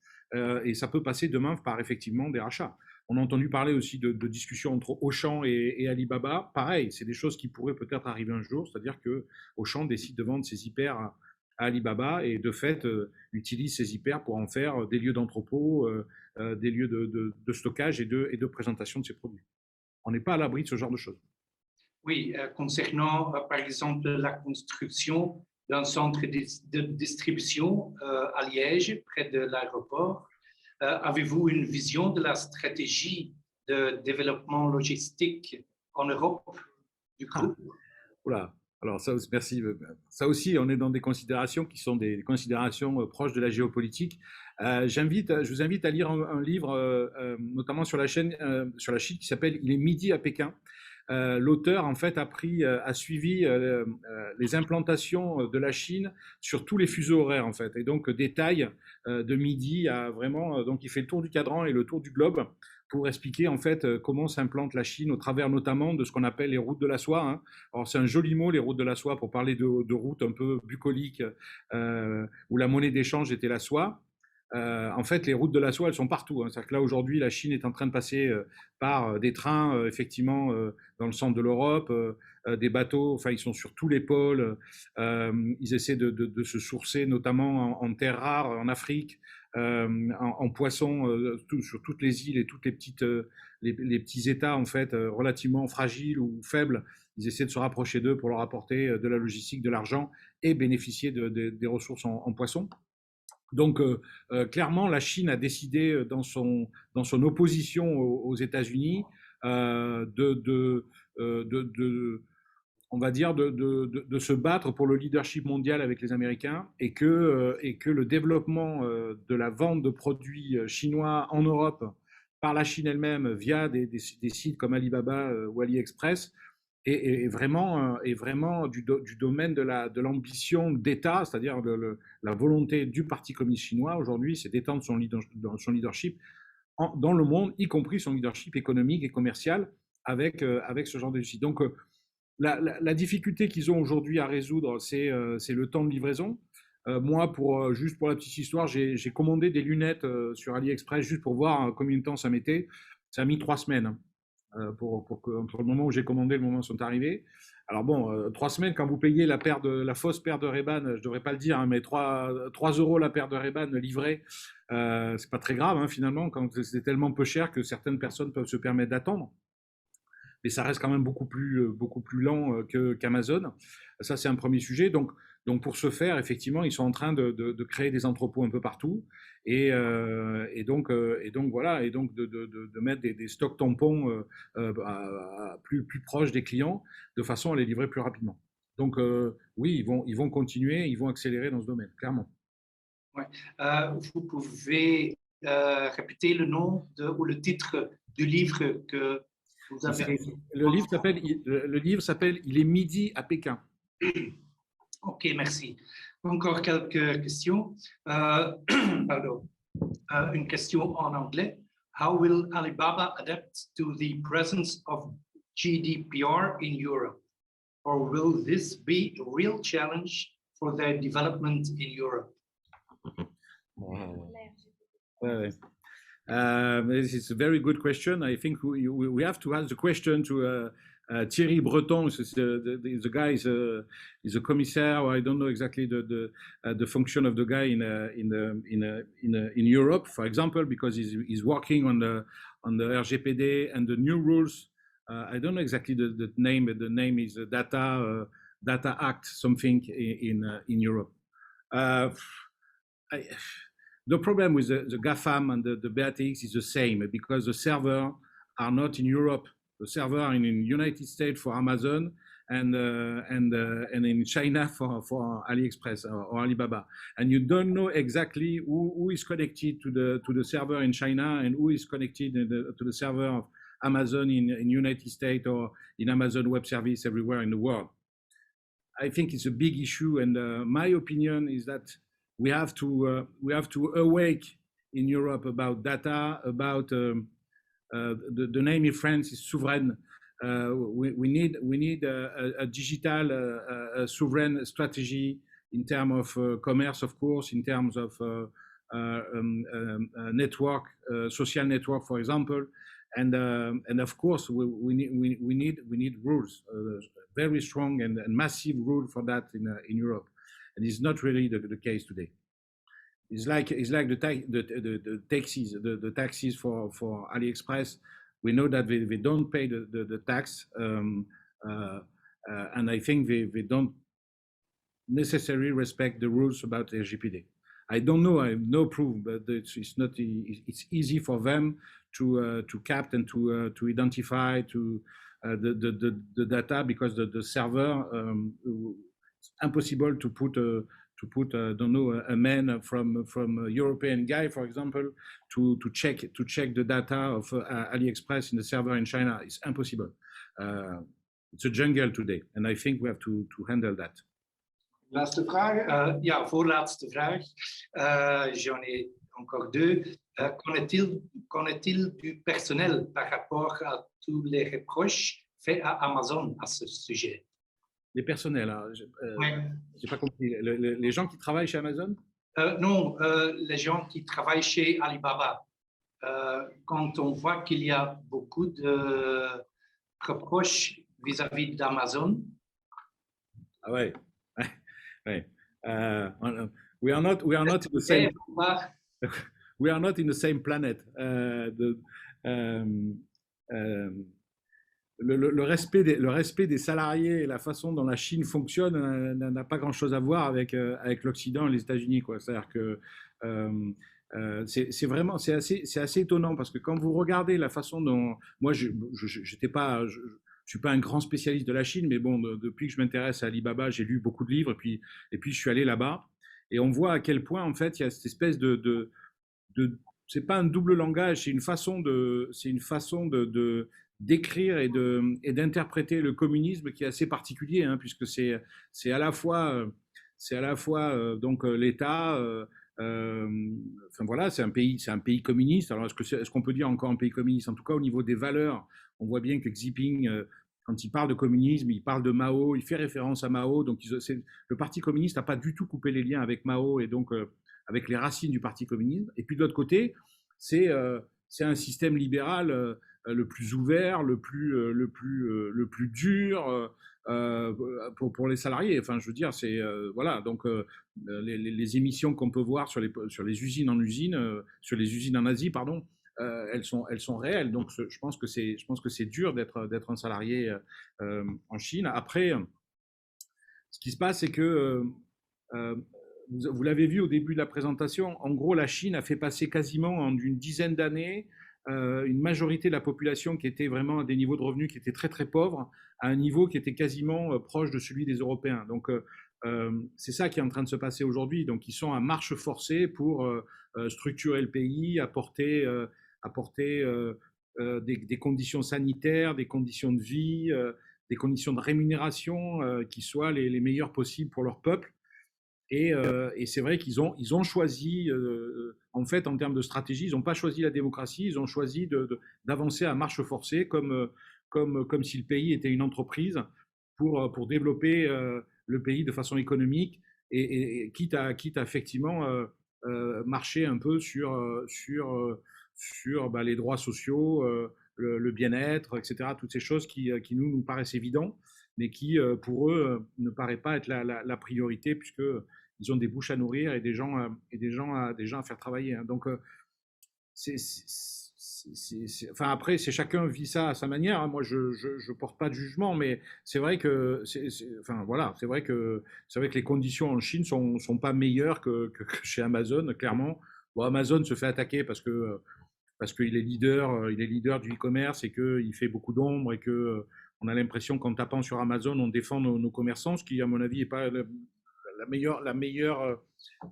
et ça peut passer demain par effectivement des rachats. On a entendu parler aussi de discussions entre Auchan et Alibaba. Pareil, c'est des choses qui pourraient peut-être arriver un jour, c'est-à-dire que Auchan décide de vendre ses hyper à Alibaba et de fait utilise ces hyper pour en faire des lieux d'entrepôt, des lieux de stockage et de présentation de ces produits. On n'est pas à l'abri de ce genre de choses. Oui, concernant par exemple la construction d'un centre de distribution à Liège, près de l'aéroport, avez-vous une vision de la stratégie de développement logistique en Europe du coup? Voilà. Alors ça aussi, merci. Ça aussi, on est dans des considérations qui sont des considérations proches de la géopolitique. Je vous invite à lire un livre, notamment sur la Chine, qui s'appelle Il est midi à Pékin. L'auteur en fait a suivi les implantations de la Chine sur tous les fuseaux horaires en fait, et donc détaille de midi à vraiment. Donc il fait le tour du cadran et le tour du globe pour expliquer en fait comment s'implante la Chine au travers notamment de ce qu'on appelle les routes de la soie, hein. Alors c'est un joli mot, les routes de la soie, pour parler de routes un peu bucoliques où la monnaie d'échange était la soie. En fait, les routes de la soie, elles sont partout, hein. C'est-à-dire que là, aujourd'hui, la Chine est en train de passer par des trains, effectivement, dans le centre de l'Europe, des bateaux, enfin, ils sont sur tous les pôles. Ils essaient de se sourcer, notamment en terres rares, en Afrique, en poissons, sur toutes les îles et toutes les petits États, en fait, relativement fragiles ou faibles. Ils essaient de se rapprocher d'eux pour leur apporter de la logistique, de l'argent et bénéficier des ressources en poissons. Donc, clairement, la Chine a décidé, dans son opposition aux États-Unis, on va dire, de se battre pour le leadership mondial avec les Américains et que le développement de la vente de produits chinois en Europe par la Chine elle-même via des sites comme Alibaba ou AliExpress est vraiment du domaine de l'ambition d'État, c'est-à-dire la volonté du Parti communiste chinois aujourd'hui, c'est d'étendre son leadership dans le monde, y compris son leadership économique et commercial avec ce genre de sites. Donc, la difficulté qu'ils ont aujourd'hui à résoudre, c'est le temps de livraison. Moi, juste pour la petite histoire, j'ai commandé des lunettes sur AliExpress juste pour voir combien de temps ça mettait. Ça a mis 3 semaines. Hein. Entre le moment où j'ai commandé et le moment où ils sont arrivés. Alors bon, 3 semaines, quand vous payez la fausse paire de Ray-Ban, je ne devrais pas le dire, hein, mais 3 € la paire de Ray-Ban livrée, c'est pas très grave, hein, finalement, quand c'est tellement peu cher que certaines personnes peuvent se permettre d'attendre. Mais ça reste quand même beaucoup plus lent qu'Amazon. Ça, c'est un premier sujet. Donc, pour ce faire, effectivement, ils sont en train de créer des entrepôts un peu partout et donc voilà, et donc de mettre des stocks tampons plus proches des clients de façon à les livrer plus rapidement. Donc oui, ils vont continuer, ils vont accélérer dans ce domaine, clairement. Ouais. Vous pouvez répéter le nom ou le titre du livre que vous avez. Le livre s'appelle Il est midi à Pékin. Ok, merci. Encore quelques questions. Pardon. Une question en anglais. How will Alibaba adapt to the presence of GDPR in Europe? Or will this be a real challenge for their development in Europe? This is a very good question. I think we have to ask the question to Thierry Breton. The guy is a commissaire. I don't know exactly the function of the guy in Europe, for example, because he's working on the RGPD and the new rules. I don't know exactly the name, but the name is Data Act something in Europe. The problem with the GAFAM and the BATX is the same, because the servers are not in Europe. The servers are in the United States for Amazon and in China for AliExpress or Alibaba. And you don't know exactly who is connected to the server in China and who is connected to the server of Amazon in United States or in Amazon Web Service everywhere in the world. I think it's a big issue, and my opinion is that we have to awake in Europe about data, about the name in France is souverain. We need a digital sovereign strategy in terms of commerce, of course, in terms of network, social network, for example, and of course we need rules, very strong and massive rule for that in Europe. And it's not really the case today. It's like the taxes for AliExpress. We know that they don't pay the tax, and I think they don't necessarily respect the rules about RGPD. I don't know. I have no proof, but it's not. It's easy for them to capture and to identify the data, because the server. It's impossible to put I don't know, a man from a European guy, for example, to check the data of AliExpress in the server in China. It's impossible. It's a jungle today, and I think we have to handle that. Laatste vraag. Ja, voorlaatste vraag. J'en ai encore deux. Qu'en est-il du personnel par rapport à tous les reproches faits à Amazon à ce sujet? Les personnels, j'ai pas compris. Les gens qui travaillent chez Amazon? Non, les gens qui travaillent chez Alibaba. Quand on voit qu'il y a beaucoup de reproches vis-à-vis d'Amazon. Ah ouais. Ouais. We are not in the same. We are not in the same planet. Le respect des salariés et la façon dont la Chine fonctionne n'a pas grand-chose à voir avec l'Occident et les États-Unis, quoi. C'est-à-dire que c'est vraiment c'est assez étonnant parce que quand vous regardez la façon dont moi je suis pas un grand spécialiste de la Chine, mais bon, depuis que je m'intéresse à Alibaba, j'ai lu beaucoup de livres et puis je suis allé là-bas et on voit à quel point en fait il y a cette espèce de c'est pas un double langage, c'est une façon de d'écrire et d'interpréter le communisme qui est assez particulier, hein, puisque c'est à la fois donc l'État. Enfin voilà, c'est un pays communiste. Alors est-ce qu'on peut dire encore un pays communiste? En tout cas, au niveau des valeurs, on voit bien que Xi Jinping, quand il parle de communisme, il parle de Mao, il fait référence à Mao. Donc le Parti communiste n'a pas du tout coupé les liens avec Mao et donc avec les racines du Parti communiste. Et puis de l'autre côté, c'est un système libéral le plus ouvert, le plus dur pour les salariés. Enfin, je veux dire, c'est voilà. Donc les émissions qu'on peut voir sur les usines sur les usines en Asie, pardon, elles sont réelles. Donc je pense que c'est dur d'être un salarié en Chine. Après, ce qui se passe, c'est que vous l'avez vu au début de la présentation, en gros, la Chine a fait passer quasiment en une dizaine d'années une majorité de la population qui était vraiment à des niveaux de revenus qui étaient très très pauvres, à un niveau qui était quasiment proche de celui des Européens. Donc c'est ça qui est en train de se passer aujourd'hui. Donc ils sont à marche forcée pour structurer le pays, apporter des conditions sanitaires, des conditions de vie, des conditions de rémunération qui soient les meilleures possibles pour leur peuple. Et c'est vrai qu'ils ont choisi, en fait, en termes de stratégie, ils n'ont pas choisi la démocratie, ils ont choisi d'avancer à marche forcée, comme si le pays était une entreprise pour développer le pays de façon économique et quitte à effectivement marcher un peu sur les droits sociaux, le bien-être, etc. Toutes ces choses qui nous paraissent évidentes, mais qui, pour eux, ne paraît pas être la priorité, puisqu'ils ont des bouches à nourrir et des gens à faire travailler. Donc, enfin, après, chacun vit ça à sa manière. Moi, je ne porte pas de jugement, mais c'est vrai que, enfin, voilà, c'est vrai que les conditions en Chine sont pas meilleures que chez Amazon, clairement. Bon, Amazon se fait attaquer parce qu'il est leader du e-commerce et qu'il fait beaucoup d'ombre et que on a l'impression qu'en tapant sur Amazon, on défend nos commerçants, ce qui, à mon avis, n'est pas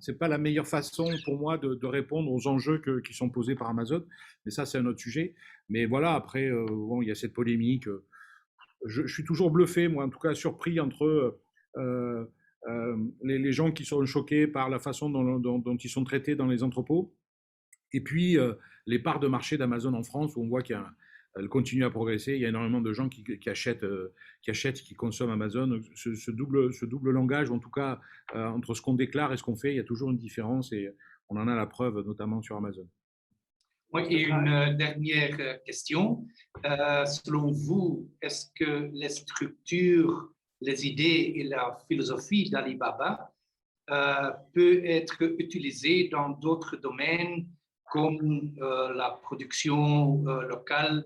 c'est pas la meilleure façon pour moi de répondre aux enjeux qui sont posés par Amazon. Mais ça, c'est un autre sujet. Mais voilà, après, bon, il y a cette polémique. Je suis toujours bluffé, moi, en tout cas, surpris entre les gens qui sont choqués par la façon dont ils sont traités dans les entrepôts. Et puis, les parts de marché d'Amazon en France, où on voit qu'elle continue à progresser. Il y a énormément de gens qui achètent, qui consomment Amazon. Ce double langage, en tout cas, entre ce qu'on déclare et ce qu'on fait, il y a toujours une différence et on en a la preuve, notamment sur Amazon. Oui, et une dernière question. Selon vous, est-ce que les structures, les idées et la philosophie d'Alibaba peut être utilisée dans d'autres domaines comme la production locale,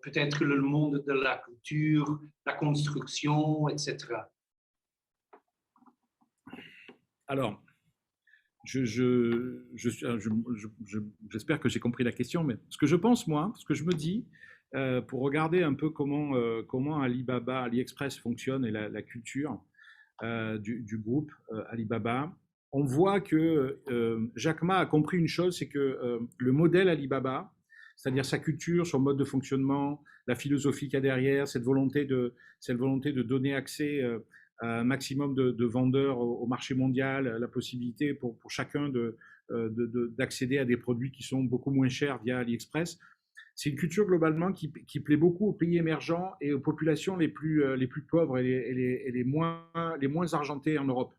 peut-être le monde de la culture, la construction, etc. Alors, j'espère que j'ai compris la question, mais ce que je pense, moi, ce que je me dis, pour regarder un peu comment Alibaba, AliExpress fonctionne et la culture du groupe Alibaba, on voit que Jack Ma a compris une chose, c'est que le modèle Alibaba, c'est-à-dire sa culture, son mode de fonctionnement, la philosophie qu'il y a derrière, cette volonté de donner accès à un maximum de vendeurs au marché mondial, la possibilité pour chacun d'accéder à des produits qui sont beaucoup moins chers via AliExpress. C'est une culture globalement qui plaît beaucoup aux pays émergents et aux populations les plus pauvres et les moins argentées en Europe.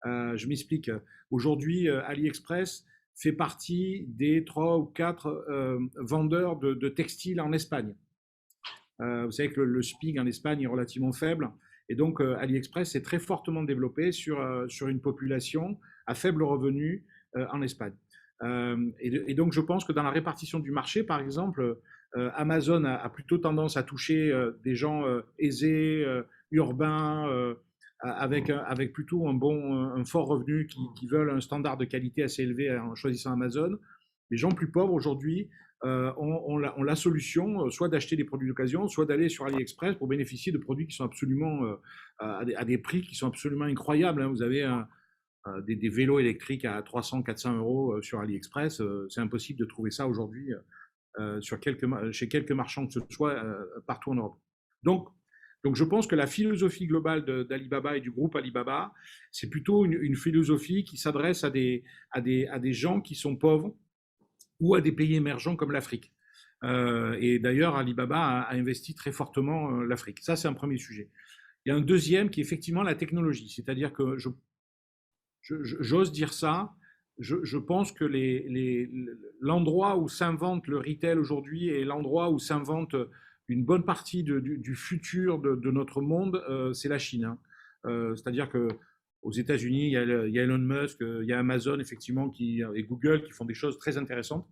Je m'explique. Aujourd'hui, AliExpress fait partie des 3 ou 4 vendeurs de textiles en Espagne. Vous savez que le SPIG en Espagne est relativement faible. Et donc, AliExpress est très fortement développé sur une population à faible revenu en Espagne. Et donc, je pense que dans la répartition du marché, par exemple, Amazon a plutôt tendance à toucher des gens aisés, urbains, avec plutôt un fort revenu qui veulent un standard de qualité assez élevé en choisissant Amazon. Les gens plus pauvres aujourd'hui ont la solution soit d'acheter des produits d'occasion, soit d'aller sur AliExpress pour bénéficier de produits qui sont absolument à des prix qui sont absolument incroyables. Vous avez des vélos électriques à 300-400 euros sur AliExpress. C'est impossible de trouver ça aujourd'hui chez quelques marchands que ce soit partout en Europe. Donc, je pense que la philosophie globale d'Alibaba et du groupe Alibaba, c'est plutôt une philosophie qui s'adresse à des gens qui sont pauvres ou à des pays émergents comme l'Afrique. Et d'ailleurs, Alibaba a investi très fortement l'Afrique. Ça, c'est un premier sujet. Il y a un deuxième qui est effectivement la technologie. C'est-à-dire que j'ose dire ça, je pense que l'endroit où s'invente le retail aujourd'hui et l'endroit où s'invente une bonne partie du futur de notre monde, c'est la Chine. C'est-à-dire que aux États-Unis, il y a Elon Musk, il y a Amazon effectivement et Google qui font des choses très intéressantes,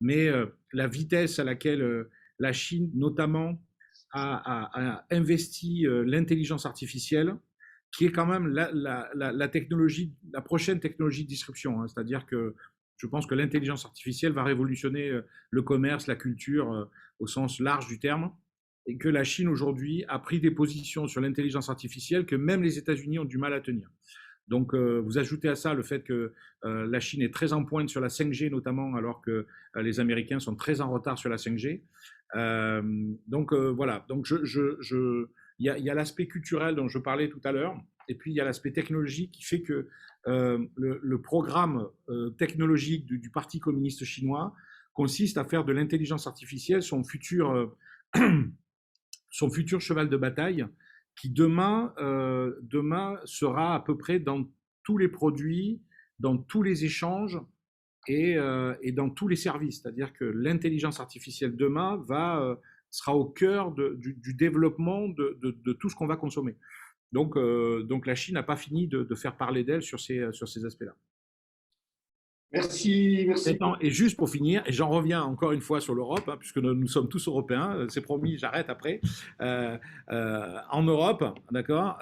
mais la vitesse à laquelle la Chine notamment a investi l'intelligence artificielle, qui est quand même la technologie, la prochaine technologie de disruption. C'est-à-dire que je pense que l'intelligence artificielle va révolutionner le commerce, la culture au sens large du terme, et que la Chine aujourd'hui a pris des positions sur l'intelligence artificielle que même les États-Unis ont du mal à tenir. Donc, vous ajoutez à ça le fait que la Chine est très en pointe sur la 5G notamment, alors que les Américains sont très en retard sur la 5G. Donc, voilà. Donc, il y a l'aspect culturel dont je parlais tout à l'heure, et puis il y a l'aspect technologique qui fait que le programme technologique du Parti communiste chinois consiste à faire de l'intelligence artificielle son futur cheval de bataille, qui demain sera à peu près dans tous les produits, dans tous les échanges et dans tous les services. C'est-à-dire que l'intelligence artificielle demain sera au cœur du développement de tout ce qu'on va consommer. Donc la Chine n'a pas fini de faire parler d'elle sur ces aspects-là. Merci. Et juste pour finir, et j'en reviens encore une fois sur l'Europe, puisque nous sommes tous européens, c'est promis, j'arrête après. En Europe, d'accord,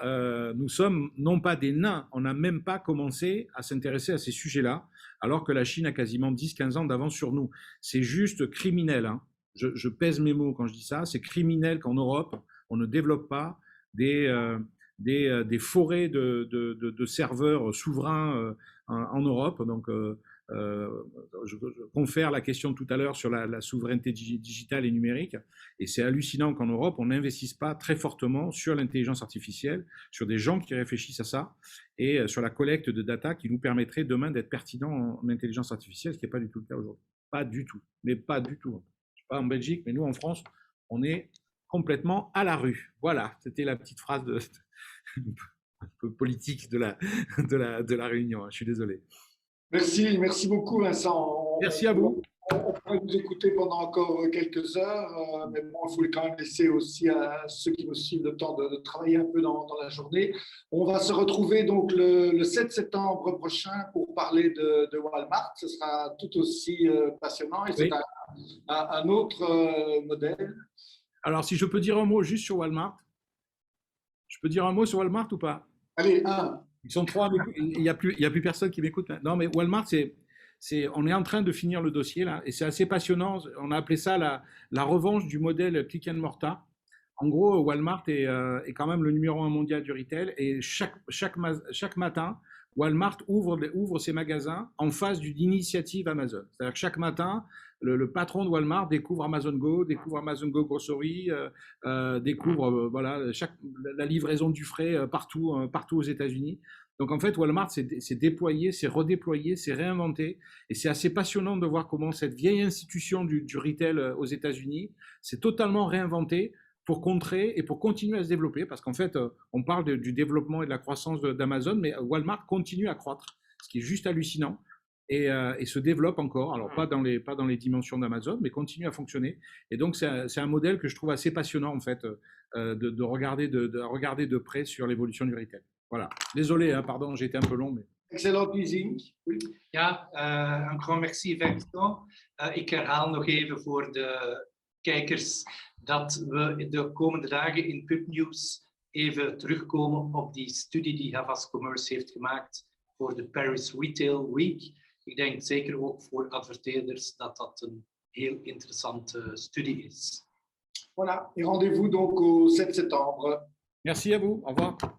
nous sommes non pas des nains, on n'a même pas commencé à s'intéresser à ces sujets-là, alors que la Chine a quasiment 10-15 ans d'avance sur nous. C'est juste criminel, je pèse mes mots quand je dis ça, c'est criminel qu'en Europe, on ne développe pas des forêts de serveurs souverains en Europe. Donc, je confère la question tout à l'heure sur la souveraineté digitale et numérique, et c'est hallucinant qu'en Europe on n'investisse pas très fortement sur l'intelligence artificielle, sur des gens qui réfléchissent à ça, et sur la collecte de data qui nous permettrait demain d'être pertinents en intelligence artificielle, ce qui n'est pas du tout le cas aujourd'hui. Pas du tout, mais pas du tout. Je ne sais pas en Belgique, mais nous en France, on est complètement à la rue. Voilà, c'était la petite phrase un peu politique de la réunion. Je suis désolé. Merci beaucoup Vincent. Merci à vous. On pourrait vous écouter pendant encore quelques heures, mais bon, il faut quand même laisser aussi à ceux qui nous suivent le temps de travailler un peu dans la journée. On va se retrouver donc le 7 septembre prochain pour parler de Walmart. Ce sera tout aussi passionnant et c'est un autre modèle. Alors, si je peux dire un mot juste sur Walmart, je peux dire un mot sur Walmart ou pas? Allez, Ils sont 3, il n'y a plus personne qui m'écoute. Non, mais Walmart, on est en train de finir le dossier là, et c'est assez passionnant. On a appelé ça la revanche du modèle click and mortar. En gros, Walmart est quand même le numéro 1 mondial du retail, et chaque matin, Walmart ouvre ses magasins en face d'une initiative Amazon. C'est-à-dire que chaque matin, le patron de Walmart découvre Amazon Go Grocery, découvre la livraison du frais partout aux États-Unis. Donc en fait, Walmart s'est déployé, s'est redéployé, s'est réinventé, et c'est assez passionnant de voir comment cette vieille institution du retail aux États-Unis s'est totalement réinventée pour contrer et pour continuer à se développer, parce qu'en fait, on parle du développement et de la croissance d'Amazon, mais Walmart continue à croître, ce qui est juste hallucinant, et se développe encore, alors pas dans les dimensions d'Amazon, mais continue à fonctionner. Et donc, c'est un modèle que je trouve assez passionnant, en fait, de regarder de près sur l'évolution du retail. Voilà. Désolé, hein, pardon, j'ai été un peu long, mais... Excellent teasing. Oui. Ja, een grand merci Vincent. Ik herhaal nog even voor de kijkers dat we de komende dagen in Pubnews even terugkomen op die studie die Havas Commerce heeft gemaakt voor de Paris Retail Week. Ik denk zeker ook voor adverteerders dat dat een heel interessante studie is. Voilà. Et rendez-vous donc au 7 septembre. Merci à vous. Au revoir.